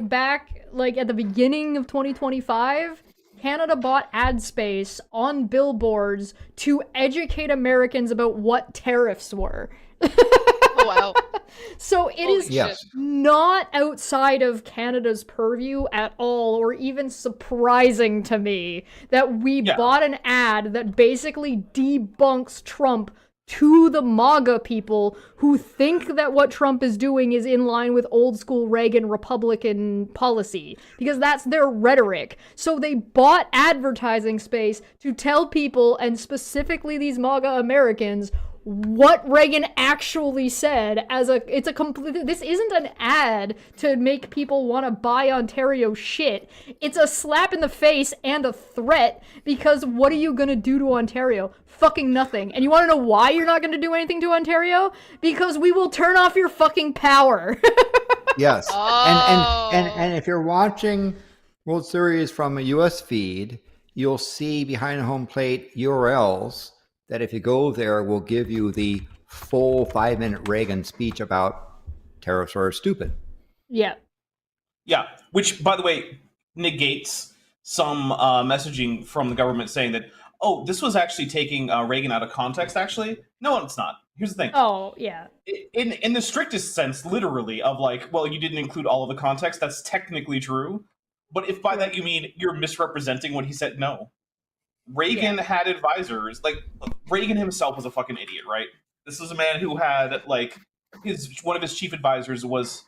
back at the beginning of 2025, Canada bought ad space on billboards to educate Americans about what tariffs were. Oh, wow. So it is not outside of Canada's purview at all, or even surprising to me that we bought an ad that basically debunks Trump to the MAGA people who think that what Trump is doing is in line with old school Reagan Republican policy, because that's their rhetoric. So they bought advertising space to tell people, and specifically these MAGA Americans, what Reagan actually said. This isn't an ad to make people want to buy Ontario shit. It's a slap in the face and a threat, because what are you gonna do to Ontario? Fucking nothing. And you want to know why you're not gonna do anything to Ontario? Because we will turn off your fucking power. Yes. Oh. And if you're watching World Series from a US feed, you'll see behind home plate URLs that if you go there will give you the full 5-minute Reagan speech about tariffs are stupid. Yeah. Yeah, which, by the way, negates some messaging from the government saying that, oh, this was actually taking Reagan out of context, actually. No, it's not. Here's the thing. Oh, yeah. In the strictest sense, literally, of like, well, you didn't include all of the context, that's technically true. But if by that you mean you're misrepresenting what he said, no. Reagan had advisors. Like, Reagan himself was a fucking idiot, right? This is a man who had, like, one of his chief advisors was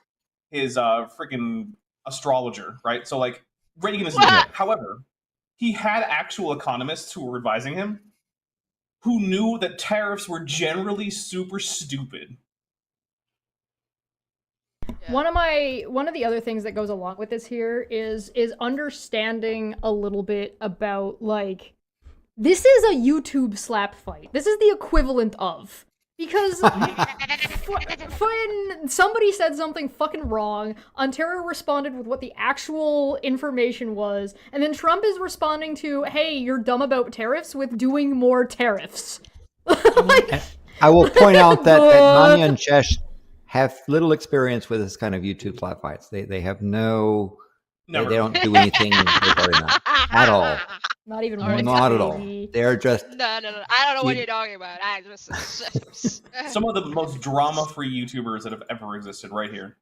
his freaking astrologer, right? So, like, Reagan is an idiot. However, he had actual economists who were advising him who knew that tariffs were generally super stupid. Yeah. One of the other things that goes along with this here is understanding a little bit about, like, this is a YouTube slap fight. This is the equivalent of. Because when somebody said something fucking wrong, Ontario responded with what the actual information was, and then Trump is responding to, hey, you're dumb about tariffs, with doing more tariffs. Like, I will point out that Maanyaa and Chesh have little experience with this kind of YouTube slap fights. They have no... They don't do anything regarding that at all. Not even Not at all. They're just... No. I don't know what you're talking about. Some of the most drama-free YouTubers that have ever existed right here.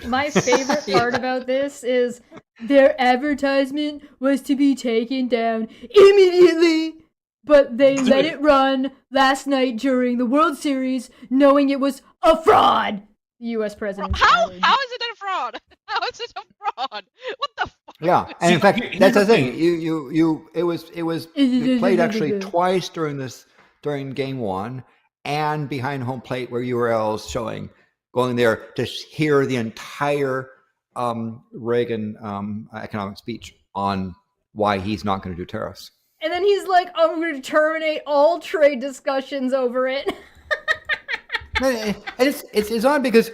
My favorite part about this is their advertisement was to be taken down immediately, but they let it run last night during the World Series, knowing it was a fraud. The U.S. president. How is it a fraud? How is it a fraud? What the fuck? Yeah, and in fact, that's the thing. It was played actually twice during game one, and behind home plate where URLs showing, going there to hear the entire Reagan economic speech on why he's not going to do tariffs. And then he's like, I'm going to terminate all trade discussions over it. And it's odd because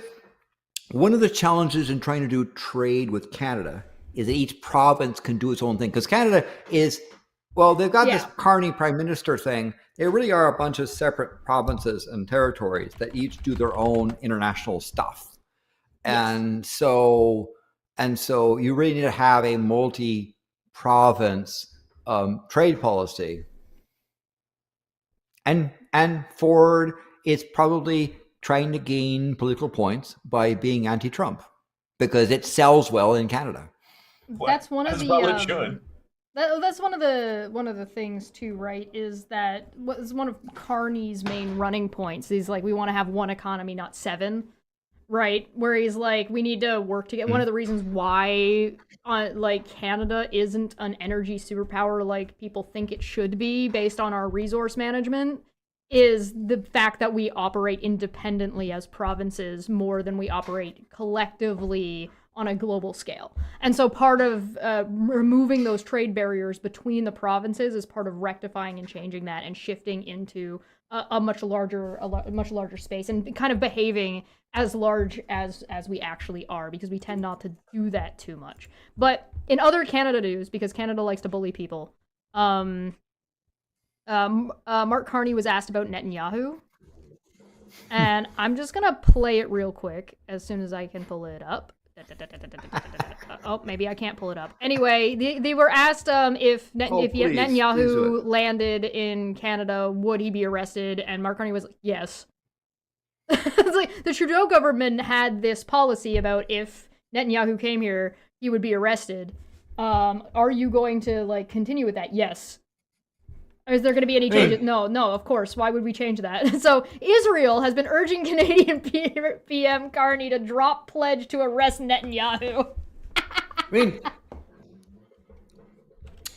one of the challenges in trying to do trade with Canada is that each province can do its own thing. Because Canada is, well, they've got this Carney prime minister thing. They really are a bunch of separate provinces and territories that each do their own international stuff. And so you really need to have a multi-province trade policy. And Ford is probably trying to gain political points by being anti-Trump because it sells well in Canada. That's one of the it should. That's one of the things too, right? Is that was one of Carney's main running points. He's like, we want to have one economy, not 7, right? Where he's like, we need to work together. One of the reasons why, like, Canada isn't an energy superpower like people think it should be, based on our resource management, is the fact that we operate independently as provinces more than we operate collectively on a global scale. And so part of removing those trade barriers between the provinces is part of rectifying and changing that and shifting into a much larger space and kind of behaving as large as we actually are, because we tend not to do that too much. But in other Canada news, because Canada likes to bully people, Mark Carney was asked about Netanyahu, and I'm just gonna play it real quick as soon as I can pull it up. Oh, maybe I can't pull it up. Anyway, they were asked if Netanyahu landed in Canada, would he be arrested? And Mark Carney was like, yes. It's like the Trudeau government had this policy about if Netanyahu came here, he would be arrested. Are you going to, like, continue with that? Yes. Is there going to be any changes? No, of course. Why would we change that? So, Israel has been urging Canadian PM Carney to drop pledge to arrest Netanyahu. I mean,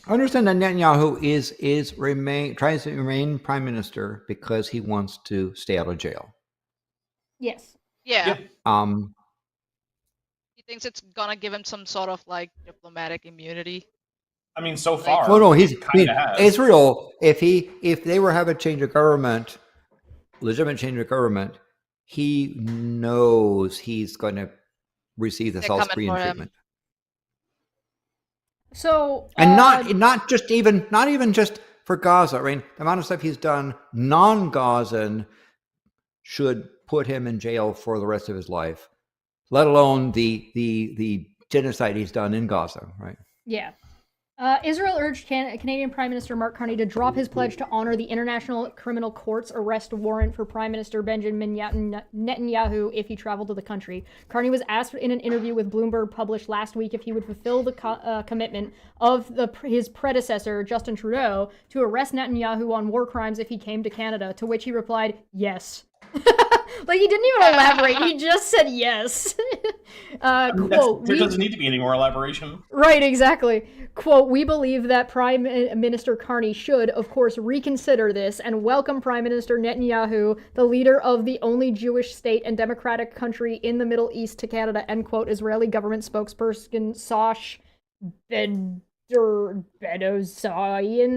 I understand that Netanyahu tries to remain prime minister because he wants to stay out of jail. Yes. Yeah. Yep. He thinks it's gonna give him some sort of like diplomatic immunity. I mean, so far. Well, no, has. Israel. If they were have a change of government, legitimate change of government, he knows he's going to receive the South Korean treatment. So, and not even just for Gaza. I mean, the amount of stuff he's done non-Gazan should put him in jail for the rest of his life, let alone the genocide he's done in Gaza, right? Yeah. Israel urged Canadian Prime Minister Mark Carney to drop his pledge to honor the International Criminal Court's arrest warrant for Prime Minister Benjamin Netanyahu if he traveled to the country. Carney was asked in an interview with Bloomberg published last week if he would fulfill the commitment of his predecessor, Justin Trudeau, to arrest Netanyahu on war crimes if he came to Canada, to which he replied, yes. Like, he didn't even elaborate. He just said yes. Quote, there doesn't need to be any more elaboration. Right, exactly. Quote, we believe that Prime Minister Carney should, of course, reconsider this and welcome Prime Minister Netanyahu, the leader of the only Jewish state and democratic country in the Middle East, to Canada, end quote. Israeli government spokesperson Sash Bedozayan,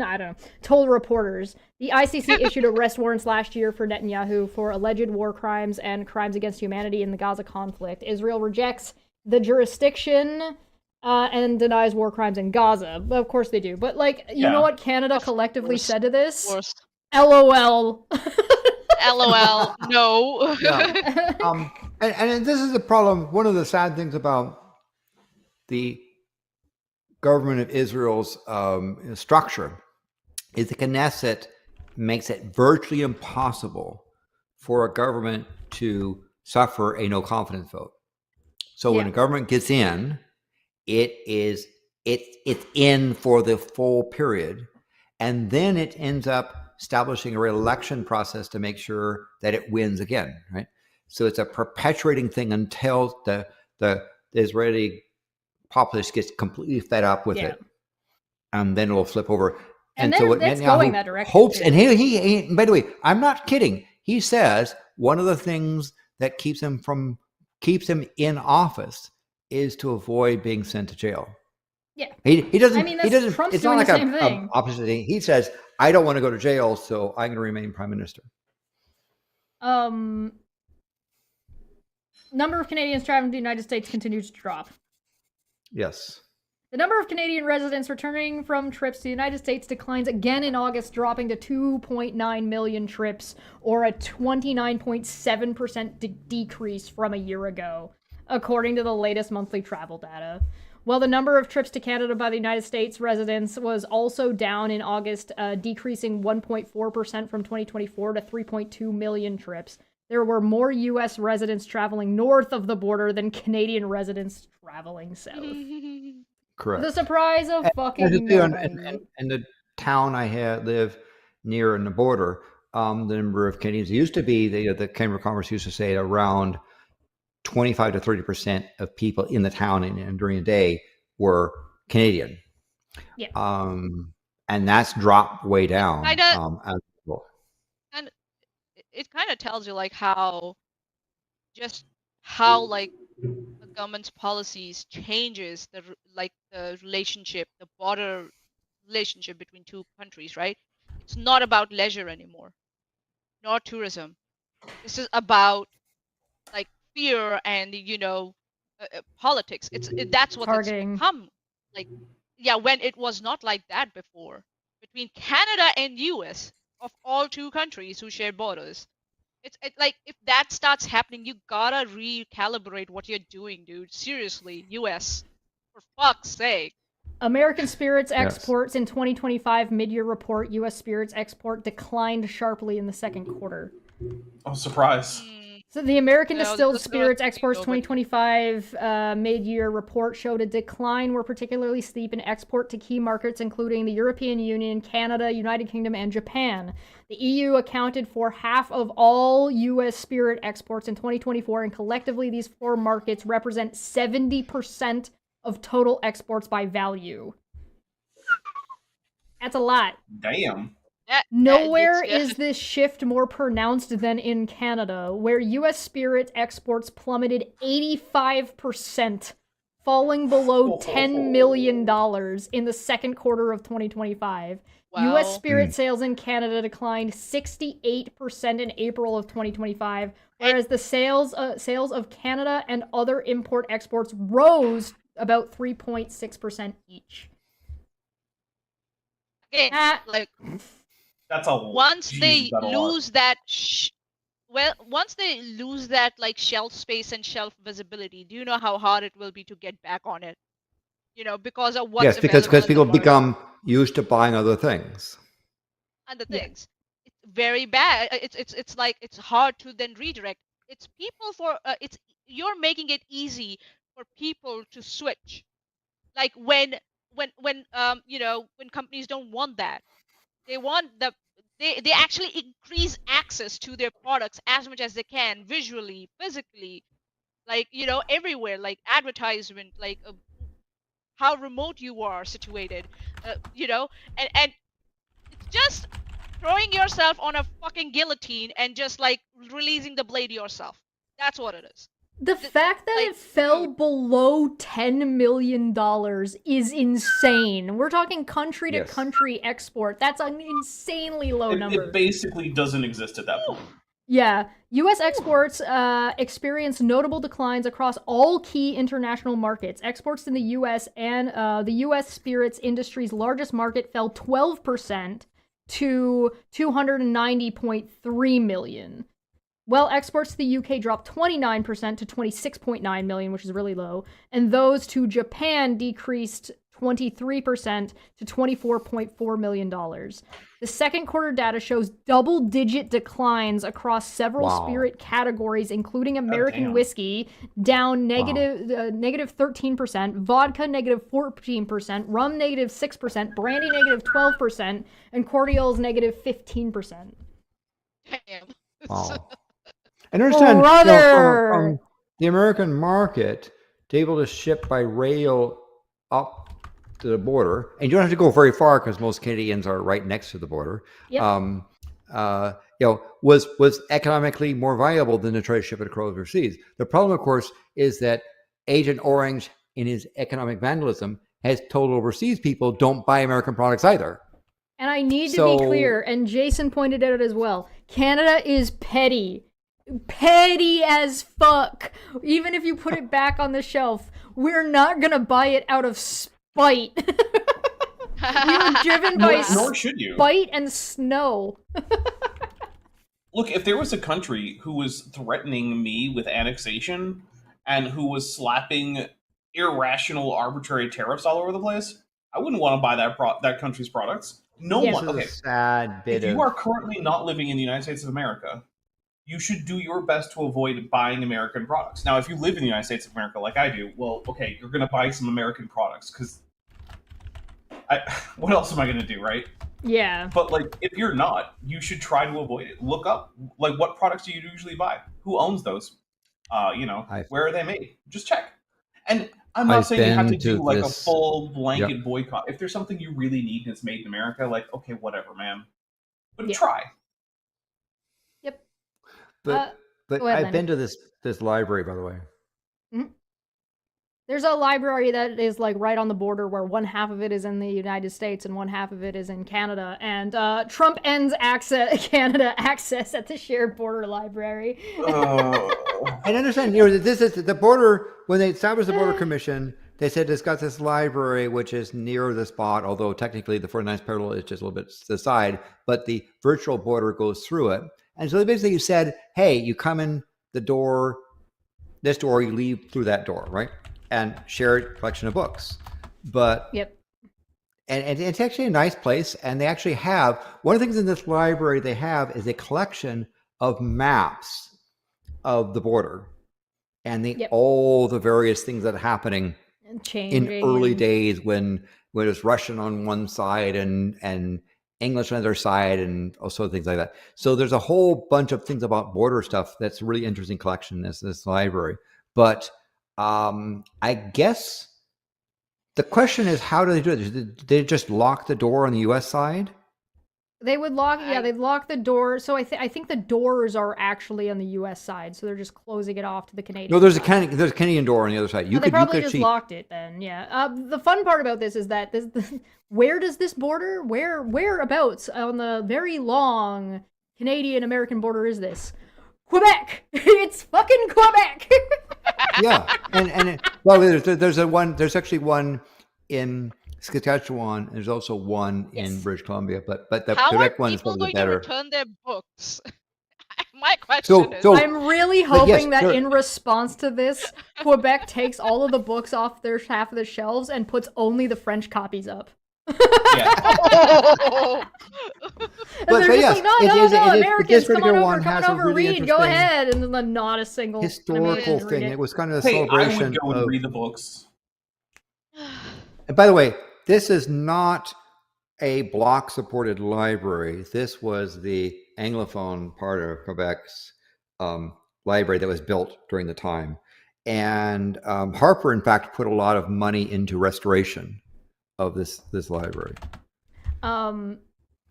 I don't know, told reporters. The ICC issued arrest warrants last year for Netanyahu for alleged war crimes and crimes against humanity in the Gaza conflict. Israel rejects the jurisdiction and denies war crimes in Gaza. Of course they do. But, like, you know what Canada collectively said to this? LOL. LOL. No. Yeah. And this is the problem. One of the sad things about the government of Israel's structure is the Knesset makes it virtually impossible for a government to suffer a no confidence vote. So when a government gets in, it's in for the full period, and then it ends up establishing a re-election process to make sure that it wins again, right? So it's a perpetuating thing until the Israeli populace gets completely fed up with it, and then it'll flip over. And so that's going that direction. Hopes, and he, by the way, I'm not kidding. He says one of the things that keeps him in office is to avoid being sent to jail. Yeah, he doesn't. I mean, he doesn't. Trump's it's not like a opposite thing. He says, "I don't want to go to jail, so I'm going to remain prime minister." Number of Canadians traveling to the United States continues to drop. Yes. The number of Canadian residents returning from trips to the United States declines again in August, dropping to 2.9 million trips, or a 29.7% decrease from a year ago, according to the latest monthly travel data. While the number of trips to Canada by the United States residents was also down in August, decreasing 1.4% from 2024 to 3.2 million trips, there were more U.S. residents traveling north of the border than Canadian residents traveling south. Correct. The surprise of fucking nobody. In the town I live near in the border, the number of Canadians used to be, the Chamber of Commerce used to say around 25 to 30% of people in the town and during the day were Canadian. Yeah. And that's dropped way down. And it kind of tells you like how like the government's policies changes the relationship, the border relationship between two countries, right? It's not about leisure anymore, nor tourism. This is about like fear and politics. That's what it's become. Like, yeah, when it was not like that before, between Canada and US, of all two countries who share borders. It's like, if that starts happening, you gotta recalibrate what you're doing, dude. Seriously, US, for fuck's sake. American spirits exports in 2025 mid-year report, U.S. spirits export declined sharply in the second quarter. Oh, surprise. So the American No, Distilled this is Spirits not Exports over. 2025 mid-year report showed a decline were particularly steep in export to key markets including the European Union, Canada, United Kingdom, and Japan. The EU accounted for half of all U.S. spirit exports in 2024, and collectively these four markets represent 70% of total exports by value. That's a lot. Damn. Nowhere is this shift more pronounced than in Canada, where U.S. spirit exports plummeted 85%, falling below $10 million in the second quarter of 2025. Wow. U.S. spirit sales in Canada declined 68% in April of 2025, whereas the sales of Canada and other import-exports rose about 3.6% each. Again, like... That's a once they lose that like shelf space and shelf visibility, do you know how hard it will be to get back on it? You know, because of what's because people become used to buying other things. Other things. It's very bad. It's like it's hard to then redirect. It's people for you're making it easy for people to switch. Like when you know, when companies don't want that. They want they actually increase access to their products as much as they can, visually, physically, like, you know, everywhere, like advertisement, like how remote you are situated, you know, and it's just throwing yourself on a fucking guillotine and just like releasing the blade yourself. That's what it is. The fact that it fell below $10 million is insane. We're talking country-to-country export. That's an insanely low number. It basically doesn't exist at that point. Yeah. U.S. exports experienced notable declines across all key international markets. Exports in the U.S. and the U.S. spirits industry's largest market fell 12% to $290.3 million. Well, exports to the UK dropped 29% to 26.9 million, which is really low, and those to Japan decreased 23% to $24.4 million. The second quarter data shows double-digit declines across several spirit categories, including American whiskey, down negative 13%, vodka negative 14%, rum negative 6%, brandy negative 12%, and cordials negative 15%. Damn. Wow. I understand, you know, from the American market, to be able to ship by rail up to the border, and you don't have to go very far because most Canadians are right next to the border. Yep. You know, was economically more viable than to try to ship it across overseas. The problem, of course, is that Agent Orange, in his economic vandalism, has told overseas people don't buy American products either. And I need to be clear, and Jason pointed out as well, Canada is petty. Petty as fuck. Even if you put it back on the shelf, we're not gonna buy it out of spite. We were driven by nor should you. Spite and snow. Look, if there was a country who was threatening me with annexation and who was slapping irrational, arbitrary tariffs all over the place, I wouldn't want to buy that country's products. No one. Okay, sad bit if you are currently not living in the United States of America, you should do your best to avoid buying American products. Now, if you live in the United States of America like I do, well, okay, you're going to buy some American products because what else am I going to do, right? Yeah. But like, if you're not, you should try to avoid it. Look up, like, what products do you usually buy? Who owns those? You know, where are they made? Just check. And I'm not saying you have to do like a full blanket boycott. If there's something you really need and it's made in America, like, okay, whatever, man. But try. Yep. But I've been to this library, by the way. Mm-hmm. There's a library that is like right on the border where one half of it is in the United States and one half of it is in Canada. And Trump ends Canada access at the shared border library. I understand. You know, this is the border. When they established the Border Commission, they said it's got this library which is near the spot, although technically the 49th parallel is just a little bit to the side, but the virtual border goes through it. And so they basically said, hey, you come in the door, this door, you leave through that door, right? And shared collection of books. But and it's actually a nice place. And they actually have, one of the things in this library they have is a collection of maps of the border and Yep. all the various things that are happening in early days when it was Russian on one side and English on the other side and also things like that. So there's a whole bunch of things about border stuff that's a really interesting collection in this library. But I guess the question is, how do they do it? Did they just lock the door on the U.S. side? They would lock, they'd lock the door. So I think the doors are actually on the U.S. side, so they're just closing it off to the Canadian. No, there's side. there's a Canadian door on the other side. They probably just locked it then. Yeah. The fun part about this is that where does this border? Whereabouts on the very long Canadian-American border is this? Quebec. It's fucking Quebec. Yeah, and well, there's actually one in Saskatchewan. There's also one in British Columbia, but the Quebec one is probably better. How are people going to return their books? My question is... I'm really hoping that in response to this, Quebec takes all of the books off their half of the shelves and puts only the French copies up. Yeah. But yes, no, Americans, come on over, read, go ahead, and then not a single historical thing. It was kind of a celebration. I would go and read the books. And by the way, this is not a block-supported library. This was the Anglophone part of Quebec's library that was built during the time. And Harper, in fact, put a lot of money into restoration of this library.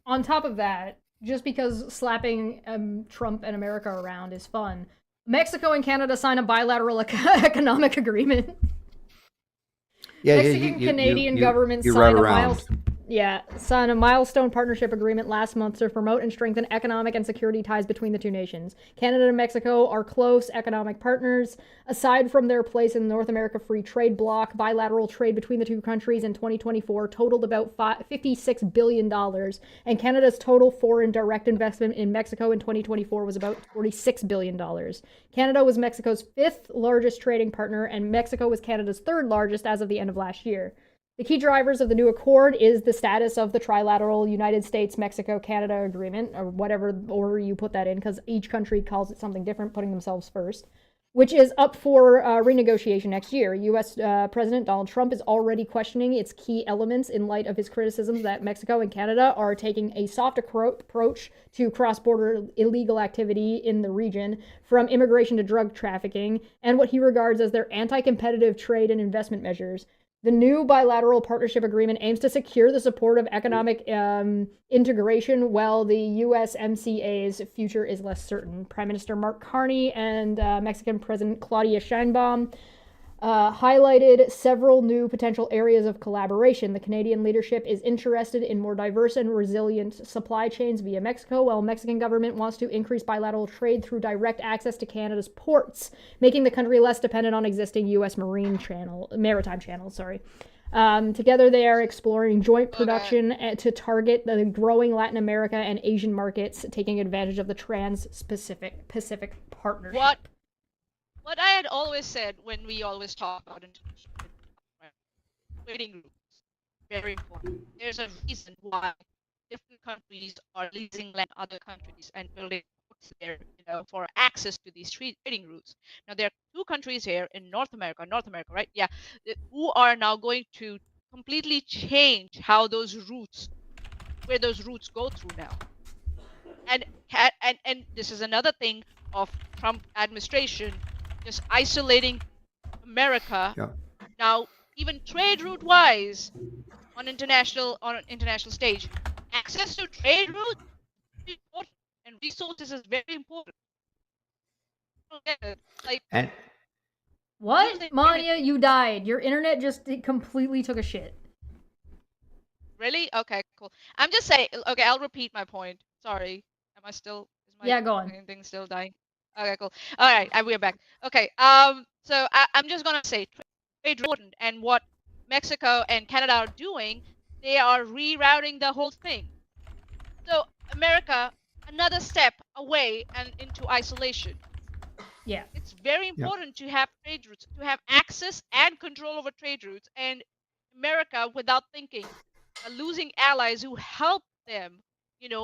On top of that, just because slapping Trump and America around is fun, Mexico and Canada sign a bilateral economic agreement. Yeah, Mexican-Canadian governments sign a milestone partnership agreement last month to promote and strengthen economic and security ties between the two nations. Canada and Mexico are close economic partners. Aside from their place in the North America Free Trade Bloc, bilateral trade between the two countries in 2024 totaled about $56 billion, and Canada's total foreign direct investment in Mexico in 2024 was about $46 billion. Canada was Mexico's fifth largest trading partner, and Mexico was Canada's third largest as of the end of last year. The key drivers of the new accord is the status of the trilateral United States-Mexico-Canada agreement, or whatever order you put that in, because each country calls it something different, putting themselves first, which is up for renegotiation next year. U.S. President Donald Trump is already questioning its key elements in light of his criticisms that Mexico and Canada are taking a soft approach to cross-border illegal activity in the region, from immigration to drug trafficking, and what he regards as their anti-competitive trade and investment measures. The new bilateral partnership agreement aims to secure the support of economic integration, while the USMCA's future is less certain. Prime Minister Mark Carney and Mexican President Claudia Sheinbaum highlighted several new potential areas of collaboration. The Canadian leadership is interested in more diverse and resilient supply chains via Mexico, while Mexican government wants to increase bilateral trade through direct access to Canada's ports, making the country less dependent on existing U.S. maritime channels. Together, they are exploring joint production to target the growing Latin America and Asian markets, taking advantage of the Trans-Pacific Partnership. What I had always said when we always talk about international trading routes, very important. There's a reason why different countries are leasing land other countries and building ports there, for access to these trading routes. Now, there are two countries here in North America, right? Yeah, who are now going to completely change how where those routes go through now. And this is another thing of Trump administration, just isolating America. Yeah. Now, even trade route wise, on an international stage, access to trade routes is important, and resources is very important. And what? Maanyaa, you died. Your internet just completely took a shit. Really? Okay, cool. I'm just saying. Okay, I'll repeat my point. Sorry. Am I still? Is my go on. Thing still dying? Okay, cool. All right, we're back. Okay. So I'm just gonna say trade important, and what Mexico and Canada are doing, they are rerouting the whole thing. So America, another step away and into isolation. Yeah. It's very important to have trade routes, to have access and control over trade routes, and America, without thinking, losing allies who help them,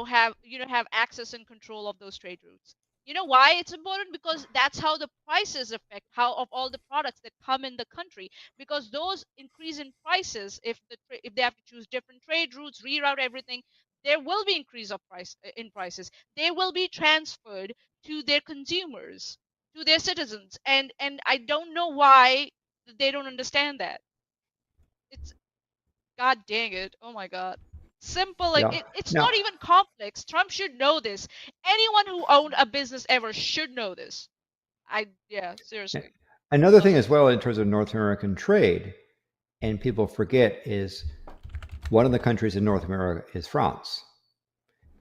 have access and control of those trade routes. You know why it's important? Because that's how the prices affect how of all the products that come in the country. Because those increase in prices, if if they have to choose different trade routes, reroute everything, there will be increase of prices. They will be transferred to their consumers, to their citizens, and I don't know why they don't understand that. It's God dang it! Oh my God. Simple, like Yeah. it's Now, not even complex. Trump should know this. Anyone who owned a business ever should know this. Yeah, seriously. another thing Doesn't. as well in terms of North American trade, and people forget, is one of the countries in North America is France.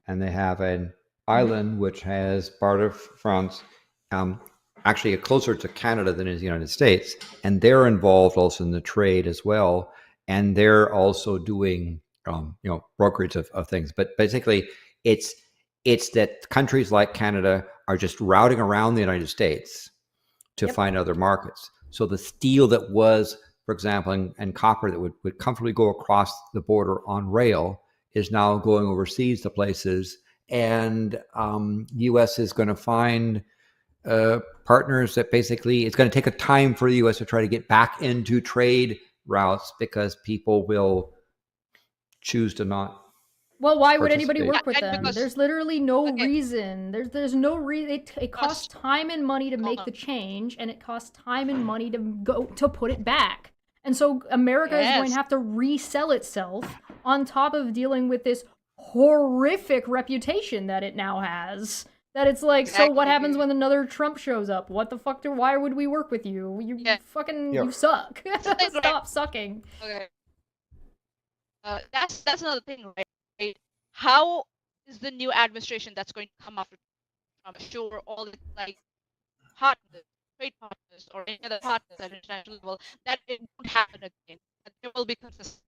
And they have an island which has part of France, actually closer to Canada than is the United States. And they're involved also in the trade as well. And they're also doing, brokerage of things. But basically, it's that countries like Canada are just routing around the United States to find other markets. So the steel that was, for example, and copper that would comfortably go across the border on rail is now going overseas to places. And U.S. is going to find partners that basically it's going to take a time for the U.S. to try to get back into trade routes because people will choose to not. Well, why would anybody participate. work with And them? because There's literally no okay, reason. There's no reason. It costs cost. time and money to Hold make on. the change, and it costs time and money to go to put it back. And so America is going to Yes. have to resell itself on top of dealing with this horrific reputation that it now has. That it's like, so what happens Exactly. when another Trump shows up? What the fuck? Why would we work with you? You Yeah. fucking, Yeah. you suck. Like, Stop sucking. Okay. That's another thing, right? How is the new administration that's going to come after Trump assure all the like partners, trade partners, or any other partners at international level that it won't happen again? That there will be consistency.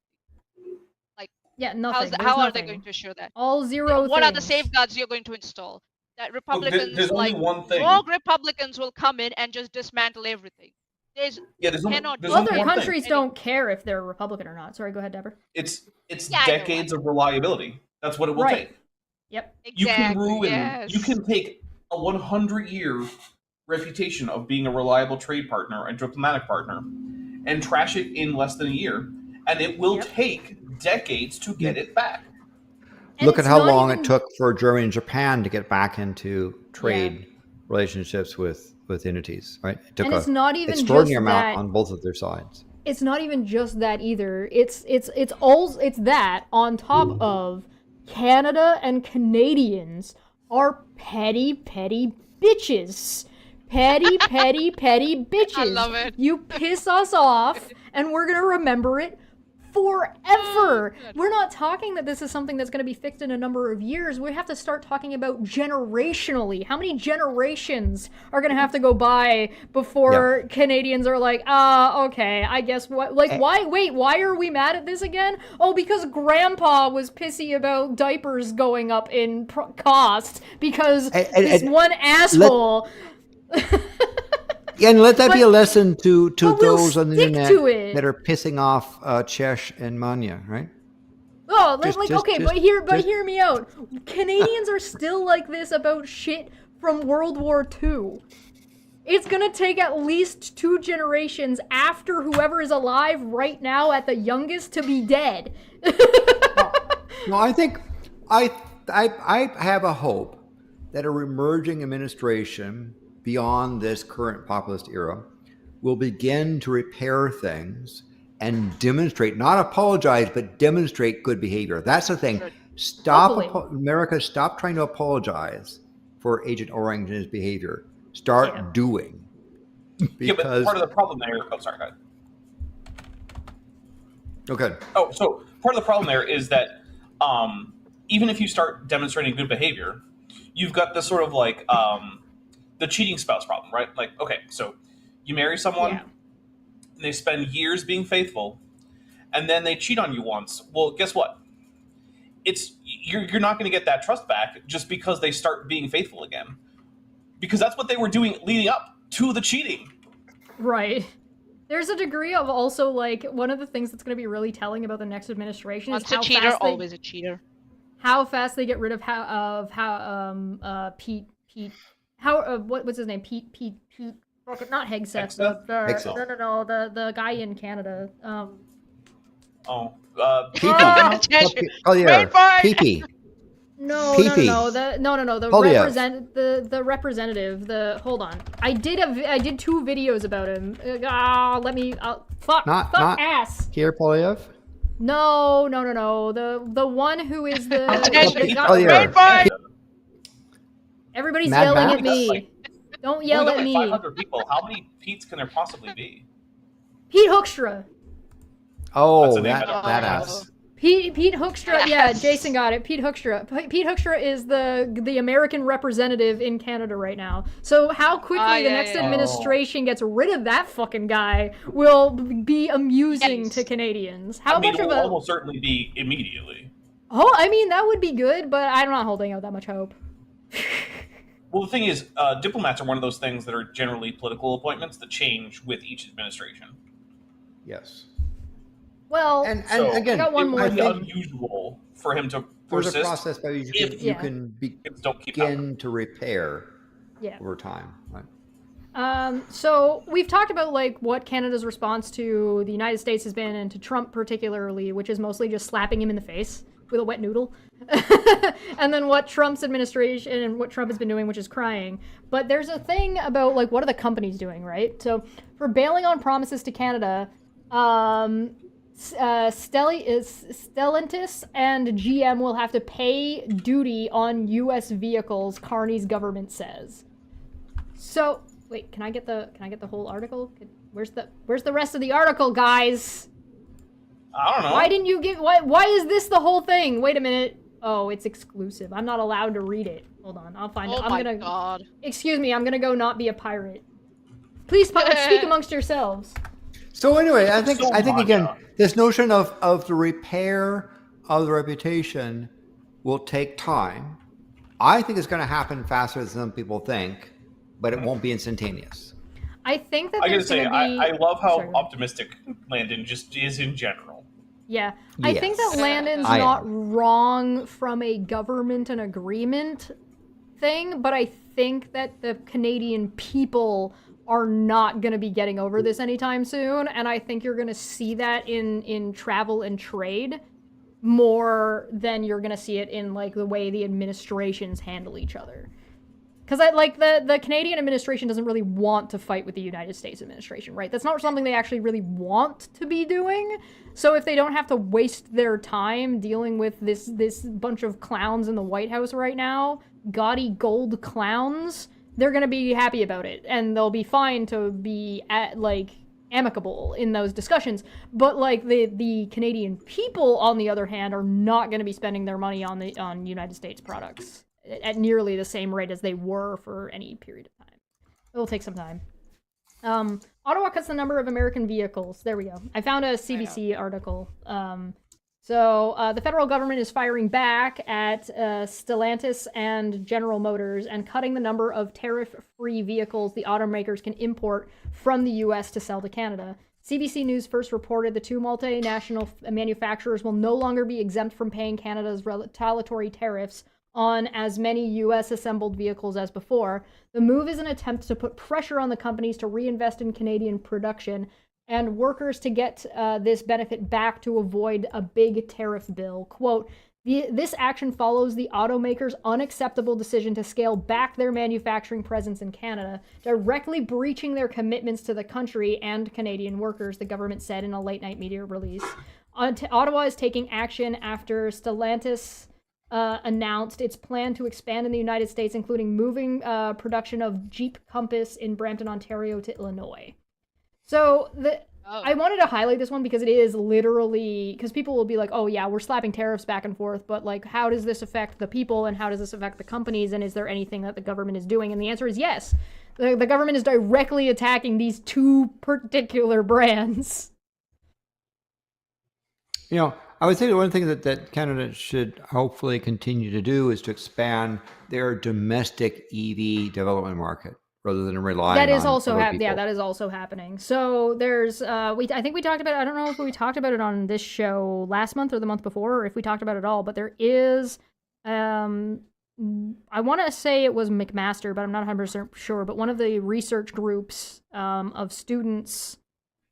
Like, Yeah, nothing. There's how are they going nothing. to assure that? All zero What are the things. safeguards you're going to install? That Look, Republicans, there's only like one thing. rogue Republicans, will come in and just dismantle everything. There's There's only cannot there's do only Other one any- thing. countries don't care if they're Republican or not. Sorry, go ahead, Dapper. It's Yeah, I know, decades of reliability. That's what it will Right. take. Yep. You can Exactly. ruin. Yes. You can take a 100-year reputation of being a reliable trade partner and diplomatic partner, and trash it in less than a year, and it will Yep. take decades to get it back. And Look at it's how not long even- it took for Germany and Japan to get back into trade relationships with entities, right? It took And it's an not even extraordinary just amount that. on both of their sides. It's not even just that either. It's that on top of Canada and Canadians are petty bitches. Petty bitches. I love it. You piss us off, and we're gonna remember it forever. We're not talking that this is something that's going to be fixed in a number of years. We have to start talking about generationally. How many generations are going to have to go by before Canadians are like, okay, I guess what, like, why are we mad at this again? Oh, because grandpa was pissy about diapers going up in cost because this one asshole... Yeah, and let that be a lesson to but we'll those on the stick internet to it. that are pissing off Chesh and Maanyaa, right? Oh, Just- but hear me out. Canadians are still like this about shit from World War II. It's gonna take at least 2 generations after whoever is alive right now at the youngest to be dead. No, I think I have a hope that a emerging administration beyond this current populist era will begin to repair things and demonstrate, not apologize, but demonstrate good behavior. That's the thing. America, stop trying to apologize for Agent Orange's behavior. Start doing. But part of the problem there. Oh, sorry, go ahead. Okay. Oh, so part of the problem there is that even if you start demonstrating good behavior, you've got this sort of like the cheating spouse problem, right? Like, okay, so you marry someone, and they spend years being faithful, and then they cheat on you once. Well, guess what? You're not going to get that trust back just because they start being faithful again, because that's what they were doing leading up to the cheating. Right. There's a degree of also, like, one of the things that's going to be really telling about the next administration is how a cheater, fast they, always a cheater. How fast they get rid of Pete what's his name? Pete, not Hegseth. Hegseth? No, the guy in Canada. Attention. Wait for it. Pee-pee. No. The representative. Hold on. I did 2 videos about him. Let me. Fuck ass. Here, Polyev. No. The one who is the. Wait for it. Everybody's Mad yelling Max? at me. Don't yell at me. 500 people. How many Pete's can there possibly be? Pete Hoekstra. Oh, That's that ass. Pete Hoekstra, yeah, Jason got it. Pete Hoekstra. Pete Hoekstra is the American representative in Canada right now. So how quickly the next administration gets rid of that fucking guy will be amusing to Canadians. It will almost certainly be immediately. Oh, I mean, that would be good, but I'm not holding out that much hope. Well, the thing is, diplomats are one of those things that are generally political appointments that change with each administration. Yes. Well, and so again, I got one more. It would be unusual for him to persist. There's a process by which you can begin to repair over time. Right? So we've talked about like what Canada's response to the United States has been, and to Trump particularly, which is mostly just slapping him in the face with a wet noodle. And then what Trump's administration and what Trump has been doing, which is crying. But there's a thing about like what are the companies doing, right? So for bailing on promises to Canada, Stellantis and GM will have to pay duty on U.S. vehicles, Carney's government says. So wait, can I get the whole article? Where's the rest of the article, guys? I don't know. Why didn't you give? Why is this the whole thing? Wait a minute. Oh, it's exclusive. I'm not allowed to read it. Hold on, I'll find it. God. Excuse me, I'm gonna go not be a pirate. Please speak amongst yourselves. So anyway, I think again, this notion of the repair of the reputation will take time. I think it's going to happen faster than some people think, but it won't be instantaneous. I think that I gotta say, I love how Sorry. optimistic Landon just is in general. Yeah, I think that Landon's not wrong from a government and agreement thing, but I think that the Canadian people are not going to be getting over this anytime soon, and I think you're going to see that in travel and trade more than you're going to see it in like the way the administrations handle each other. Because the Canadian administration doesn't really want to fight with the United States administration, right? That's not something they actually really want to be doing. So if they don't have to waste their time dealing with this bunch of clowns in the White House right now, gaudy gold clowns, they're gonna be happy about it, and they'll be fine to be amicable in those discussions. But like the Canadian people, on the other hand, are not gonna be spending their money on United States products at nearly the same rate as they were for any period of time. It'll take some time. Ottawa cuts the number of American vehicles. There we go. I found a CBC article. So the federal government is firing back at Stellantis and General Motors and cutting the number of tariff-free vehicles the automakers can import from the U.S. to sell to Canada. CBC News first reported the 2 multinational manufacturers will no longer be exempt from paying Canada's retaliatory tariffs on as many U.S.-assembled vehicles as before. The move is an attempt to put pressure on the companies to reinvest in Canadian production and workers to get this benefit back to avoid a big tariff bill. Quote, this action follows the automakers' unacceptable decision to scale back their manufacturing presence in Canada, directly breaching their commitments to the country and Canadian workers, the government said in a late-night media release. Ottawa is taking action after Stellantis announced its plan to expand in the United States, including moving production of Jeep Compass in Brampton, Ontario to Illinois. So I wanted to highlight this one because it is literally, because people will be like, oh yeah, we're slapping tariffs back and forth, but like, how does this affect the people and how does this affect the companies, and is there anything that the government is doing? And the answer is yes. The government is directly attacking these 2 particular brands. You know, I would say the one thing that Canada should hopefully continue to do is to expand their domestic EV development market rather than relying that is on also other people. Yeah, that is also happening. So there's I think we talked about it, I don't know if we talked about it on this show last month or the month before, or if we talked about it at all, but there is I want to say it was McMaster, but I'm not 100% sure. But one of the research groups of students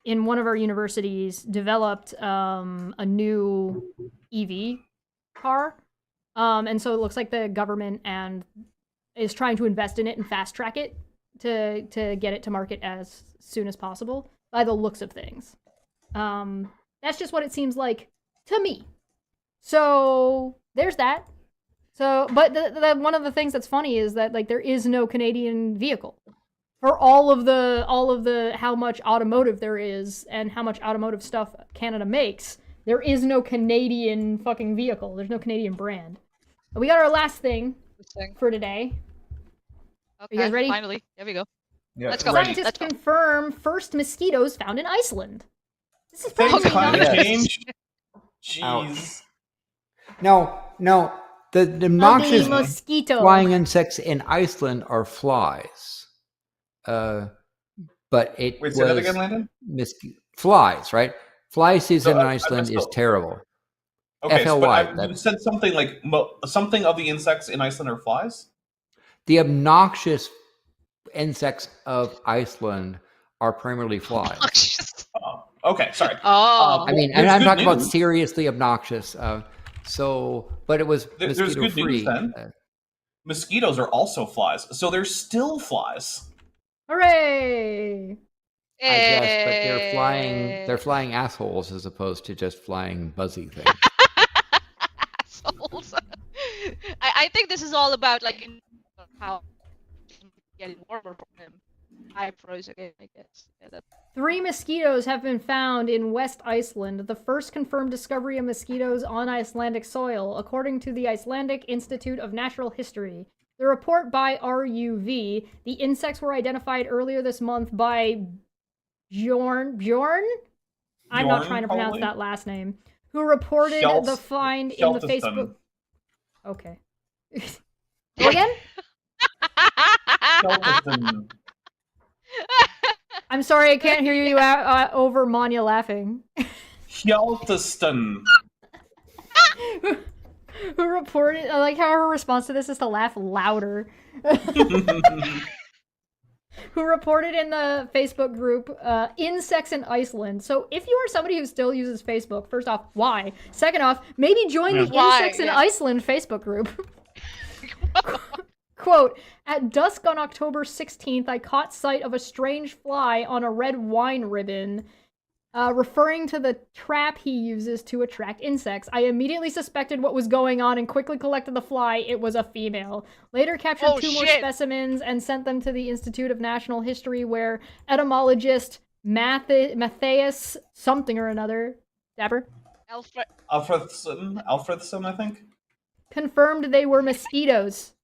in one of our universities developed a new EV car. And so it looks like the government is trying to invest in it and fast track it to get it to market as soon as possible by the looks of things. That's just what it seems like to me. So there's that. So, but the one of the things that's funny is that like there is no Canadian vehicle for all of the how much automotive there is and how much automotive stuff Canada makes. There is no Canadian fucking vehicle. There's no Canadian brand. We got our last thing for today. Okay, you guys ready? Finally, there we go. Yeah, Let's go. Scientists confirm first mosquitoes found in Iceland. This is Thanks, probably climate not. change. Jeez. Ouch. No. The obnoxious Ugly mosquito. flying insects in Iceland are flies. But it Wait, was say that again, Landon? flies, right? Fly season No, in I Iceland is missed terrible. Okay, FLY. but you said something like something of the insects in Iceland are flies. The obnoxious insects of Iceland are primarily flies. Oh, okay, sorry. Oh. I mean, and I'm talking about seriously obnoxious. But it was There's mosquito good free. news then. Mosquitoes are also flies, so they're still flies. Hooray! I guess, but they're flying assholes as opposed to just flying buzzy things. Assholes. I think this is all about like how getting warmer for him. I froze again, I guess. Yeah, 3 mosquitoes have been found in West Iceland, the first confirmed discovery of mosquitoes on Icelandic soil, according to the Icelandic Institute of Natural History. The report by RUV, the insects were identified earlier this month by Bjorn? I'm not trying to pronounce that last name. Who reported the find in the Facebook... Okay. Go again? I'm sorry, I can't hear you over Maanyaa laughing. Hjalteston. Who reported... I like how her response to this is to laugh louder. Who reported in the Facebook group, Insects in Iceland. So if you are somebody who still uses Facebook, first off, why? Second off, maybe join the Insects in Iceland Facebook group. Quote, at dusk on October 16th, I caught sight of a strange fly on a red wine ribbon, referring to the trap he uses to attract insects. I immediately suspected what was going on and quickly collected the fly. It was a female. Later captured 2 more specimens and sent them to the Institute of National History, where etymologist Matthias something or another, Dapper? Alfredson, I think? Confirmed they were mosquitoes.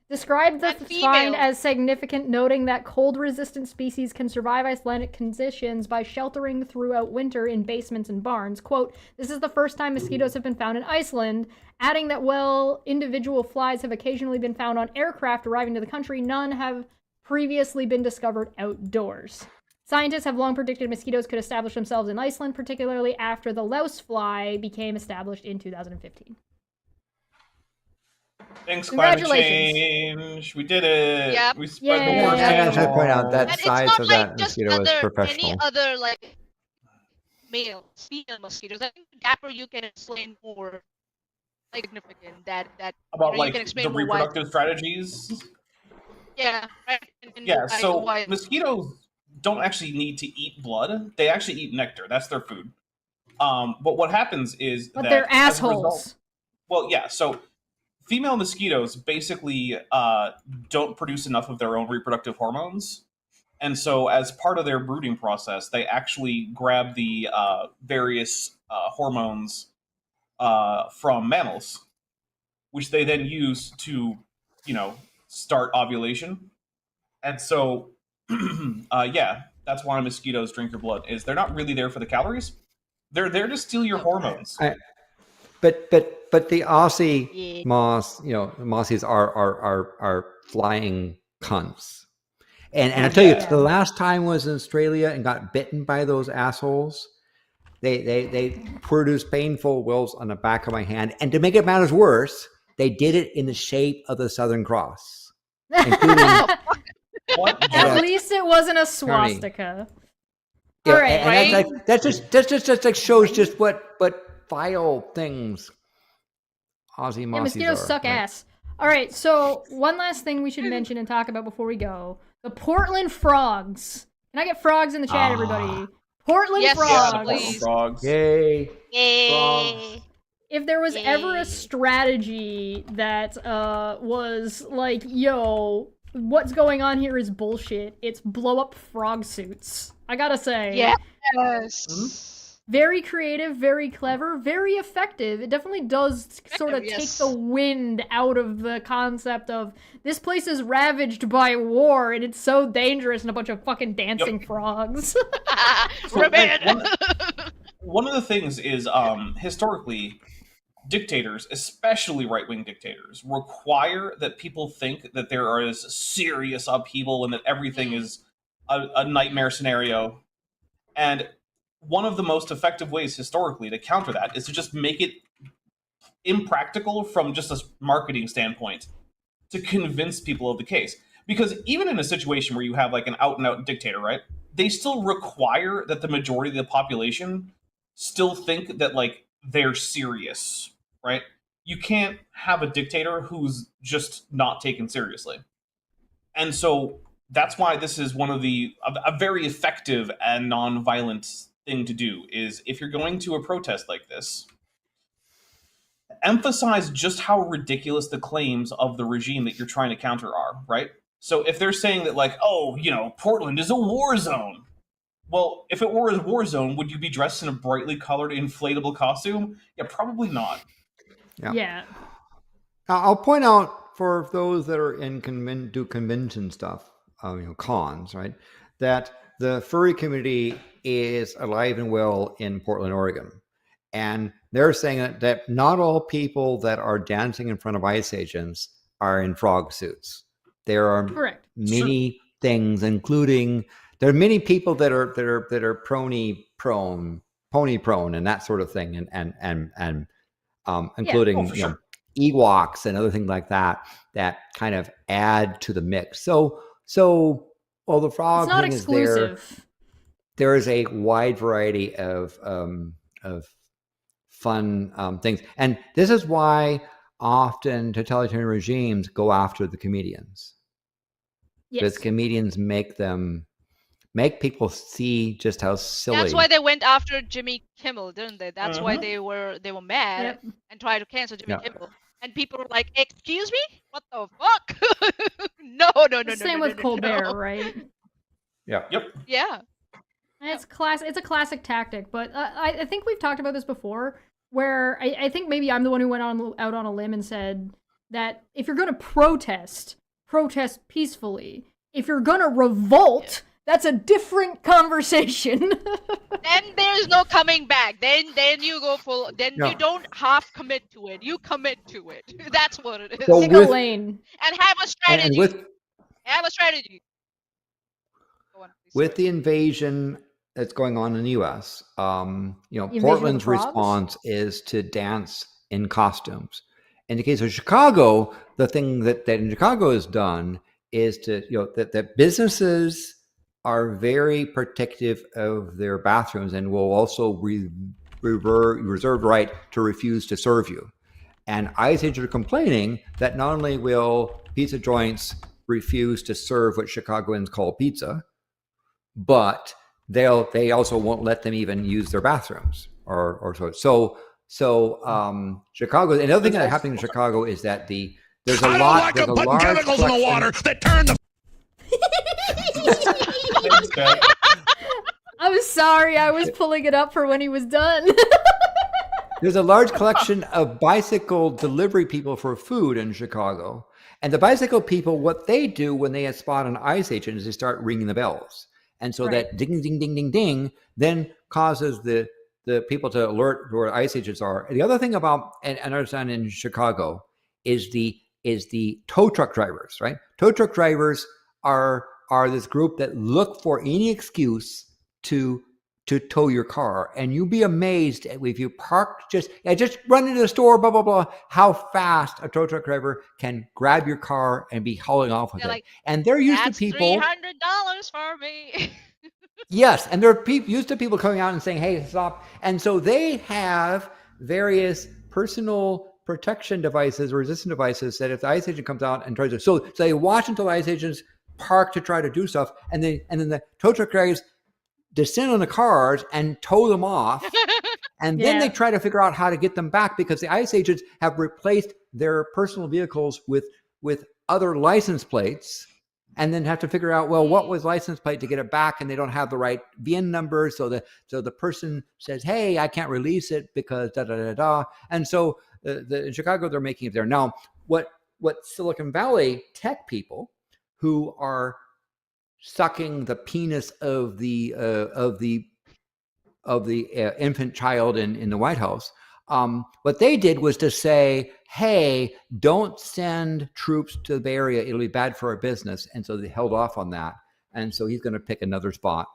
Described the find as significant, noting that cold-resistant species can survive Icelandic conditions by sheltering throughout winter in basements and barns. Quote, this is the first time mosquitoes have been found in Iceland, adding that while individual flies have occasionally been found on aircraft arriving to the country, none have previously been discovered outdoors. Scientists have long predicted mosquitoes could establish themselves in Iceland, particularly after the louse fly became established in 2015. Thanks, climate change. We did it. Yep. We spread the worst. I should point out that and size it's not of like that just mosquito is professional. Any other like female mosquitoes. I think Dapper, you can explain more like significant that about you can explain the reproductive strategies. Yeah. Right. And so mosquitoes don't actually need to eat blood. They actually eat nectar. That's their food. But what happens is that they're assholes. So female mosquitoes basically don't produce enough of their own reproductive hormones. And so as part of their brooding process, they actually grab the various hormones from mammals, which they then use to, start ovulation. And so, that's why mosquitoes drink your blood, is they're not really there for the calories. They're there to steal your hormones. But the Aussie moths, mossies are flying cunts. And I tell you, the last time I was in Australia and got bitten by those assholes, They produced painful welts on the back of my hand, and to make it matters worse, they did it in the shape of the Southern Cross, including. At least it wasn't a swastika. Yeah, all right, and right? that's just like shows just what vile things Aussie Yeah, Mossies mosquitoes are. suck right? ass. All right, so one last thing we should mention and talk about before we go: the Portland frogs. Can I get frogs in the chat, everybody? Portland Yes, frogs. Yeah, the Portland please. frogs. Yay! Yay. If there was ever Yay. a strategy that was like, yo, what's going on here is bullshit, it's blow up frog suits. I gotta say. Yes. Very creative, very clever, very effective. It definitely does sort of Effective, take yes. the wind out of the concept of this place is ravaged by war and it's so dangerous and a bunch of fucking dancing frogs. Revenge. One of the things is historically, dictators, especially right-wing dictators, require that people think that there is serious upheaval and that everything is a nightmare scenario. And one of the most effective ways historically to counter that is to just make it impractical from just a marketing standpoint to convince people of the case. Because even in a situation where you have like an out-and-out dictator, right, they still require that the majority of the population still think that like they're serious, right? You can't have a dictator who's just not taken seriously. And so that's why this is one of a very effective and non-violent thing to do is if you're going to a protest like this, emphasize just how ridiculous the claims of the regime that you're trying to counter are, right? So if they're saying that like, oh, Portland is a war zone. Well, if it were a war zone, would you be dressed in a brightly colored inflatable costume? Yeah, probably not. Yeah. I'll point out for those that are in do convention stuff, cons, right, that the furry community is alive and well in Portland, Oregon. And they're saying that not all people that are dancing in front of ice agents are in frog suits. There are Correct. many things, including there are many people that are pony prone, and that sort of thing, and including Ewoks and other things like that kind of add to the mix. So while the frog It's not thing exclusive. is there is a wide variety of fun things, and this is why often totalitarian regimes go after the comedians. Yes. Because comedians make people see just how silly. That's why they went after Jimmy Kimmel, didn't they? That's why they were mad and tried to cancel Jimmy Kimmel. And people were like, "Excuse me? What the fuck?" No. Same with Colbert, right? Yeah. Yep. Yeah. It's a classic tactic, but I think we've talked about this before, where I think maybe I'm the one who went out on a limb and said that if you're going to protest peacefully. If you're going to revolt, that's a different conversation. Then there's no coming back. Then you go full. Then you don't half commit to it. You commit to it. That's what it is. So Pick a lane and have a strategy. Have a strategy. Go on, please. With the invasion that's going on in the U.S., Portland's response is to dance in costumes. In the case of Chicago, the thing that in Chicago is done is to that businesses are very protective of their bathrooms and will also reserve right to refuse to serve you. And ice agents are complaining that not only will pizza joints refuse to serve what Chicagoans call pizza, but they also won't let them even use their bathrooms or so. So Chicago. Another thing that's happening in Chicago is that there's a lot. There's a large chemicals in the water that turn the. I'm sorry, I was pulling it up for when he was done. There's a large collection of bicycle delivery people for food in Chicago. And the bicycle people, what they do when they spot an ice agent is they start ringing the bells. And so that ding, ding, ding, ding, ding then causes the people to alert where ice agents are. And the other thing about, and understand in Chicago, is the tow truck drivers, right? Tow truck drivers are this group that look for any excuse to to tow your car, and you'll be amazed if you park just run into the store, blah blah blah, how fast a tow truck driver can grab your car and be hauling off with They're it. like, And they're used to that's people. $300 for me. Yes, and they're used to people coming out and saying, "Hey, stop!" And so they have various personal protection devices, resistant devices, that if the ICE agent comes out and tries to, so they watch until the ICE agents park to try to do stuff, and then the tow truck drivers descend on the cars and tow them off, and then they try to figure out how to get them back, because the ICE agents have replaced their personal vehicles with other license plates, and then have to figure out, well, what was license plate to get it back, and they don't have the right VIN number, so the person says, hey, I can't release it because da da da da. And so in Chicago, they're making it there. Now, what Silicon Valley tech people who are sucking the penis of the infant child in the White House, what they did was to say, hey, don't send troops to the Bay Area. It'll be bad for our business. And so they held off on that. And so he's going to pick another spot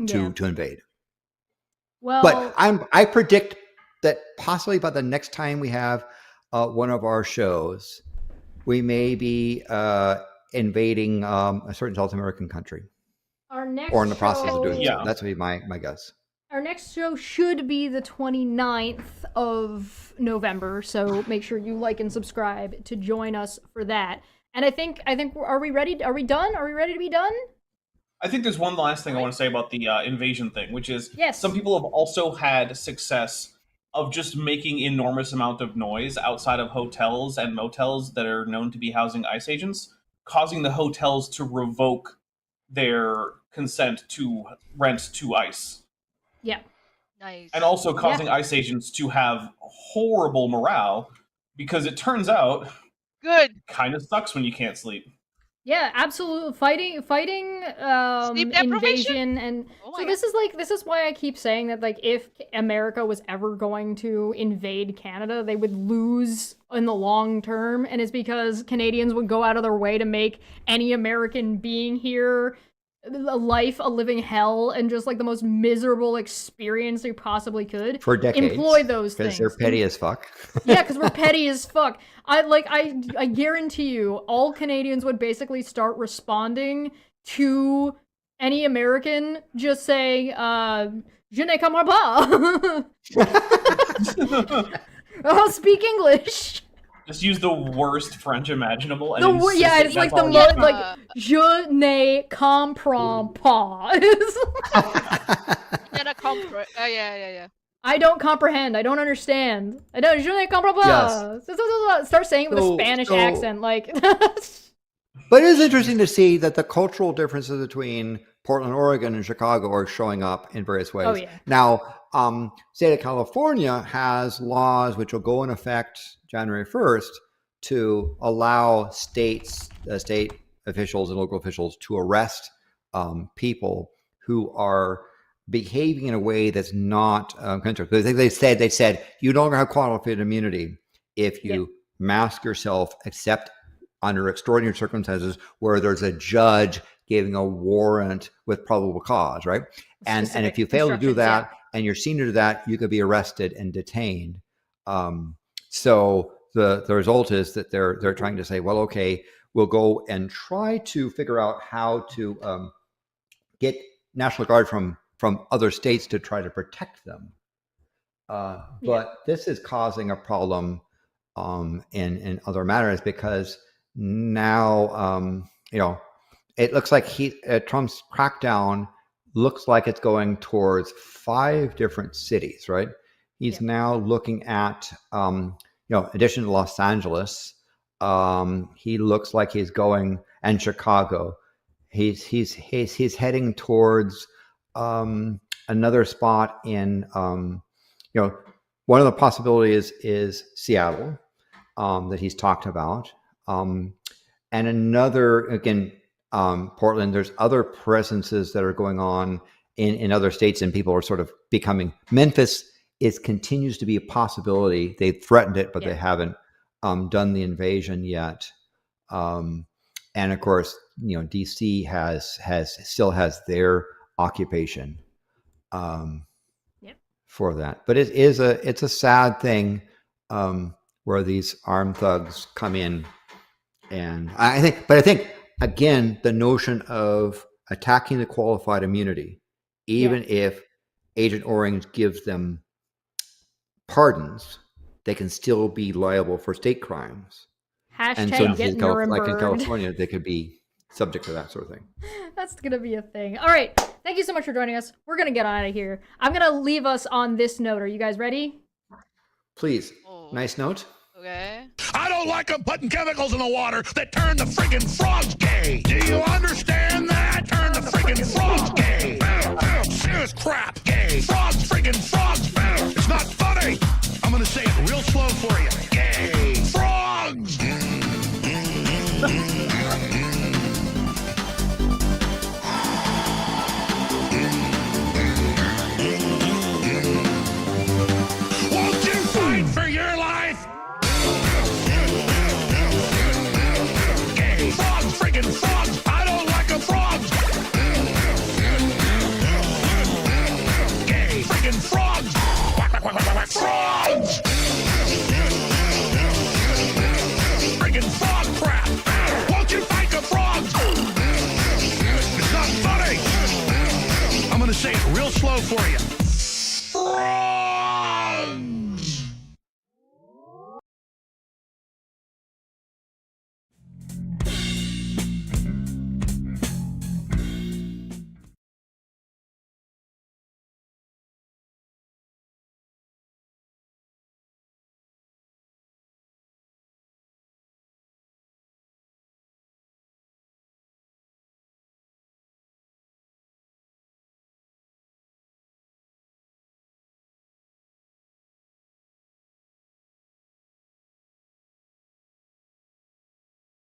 to invade. Well, but I predict that possibly by the next time we have one of our shows, we may be invading a certain South American country. Our next or in the process of doing so. Yeah. That's would be my guess. Our next show should be the 29th of November, so make sure you like and subscribe to join us for that. And I think are we ready? Are we done? Are we ready to be done? I think there's one last thing I want to say about the invasion thing, which is Yes. some people have also had success of just making enormous amount of noise outside of hotels and motels that are known to be housing ICE agents, causing the hotels to revoke their consent to rent to ICE. Yeah. Nice. And also causing ICE agents to have horrible morale, because it turns out Good. kind of sucks when you can't sleep. Yeah, absolutely. Fighting Sleep deprivation? invasion, and Oh my so God. this is why I keep saying that, like, if America was ever going to invade Canada, they would lose in the long term, and it's because Canadians would go out of their way to make any American being here a living hell, and just like the most miserable experience they possibly could. For decades. Employ those things. Because they're petty as fuck. Yeah, because we're petty as fuck. I guarantee you, all Canadians would basically start responding to any American just saying, "Je ne comprends pas." I'll speak English. Just use the worst French imaginable. And It's like the most, like, "Je ne comprends pas." Yeah. I don't comprehend. I don't understand. I don't. Je ne comprends pas. Yes. Start saying it with a Spanish accent, like. But it is interesting to see that the cultural differences between Portland, Oregon, and Chicago are showing up in various ways. Oh, yeah. Now, state of California has laws which will go in effect January 1st to allow state officials and local officials to arrest people who are behaving in a way that's not constructive. They said you no longer have qualified immunity if you mask yourself, except under extraordinary circumstances where there's a judge giving a warrant with probable cause, right? And if you fail to do that and you're senior to that, you could be arrested and detained. So the result is that they're trying to say, well, okay, we'll go and try to figure out how to get National Guard from other states to try to protect them. But this is causing a problem in other matters, because now it looks like Trump's crackdown looks like it's going towards 5 different cities, right? He's now looking at addition to Los Angeles, he looks like he's going, and Chicago. He's heading towards another spot in one of the possibilities is Seattle, that he's talked about, and another, again, Portland. There's other presences that are going on in other states, and people are sort of becoming. Memphis continues to be a possibility. They threatened it, but they haven't done the invasion yet. And of course, DC still has their occupation. Yep. for that. But it's a sad thing where these armed thugs come in, and I think again the notion of attacking the qualified immunity, even if Agent Orange gives them pardons, they can still be liable for state crimes. And so Hashtag like in California, they could be subject to that sort of thing. That's gonna be a thing. All right, thank you so much for joining us. We're gonna get out of here. I'm gonna leave us on this note. Are you guys ready? Please. Nice note. Okay. I don't like them putting chemicals in the water that turn the friggin' frogs gay. Do you understand that? Turn the friggin' frogs gay. Serious crap gay. Frogs, friggin' frogs. It's not funny. I'm gonna say it real slow for you. Gay. Frogs. Won't you fight for your life? Gay. Frogs, friggin' frogs. I don't like a frogs. Gay. Friggin' frogs. Frogs. Friggin' frog crap. Won't you fight the frogs? It's not funny. I'm gonna say it real slow for you. Frogs.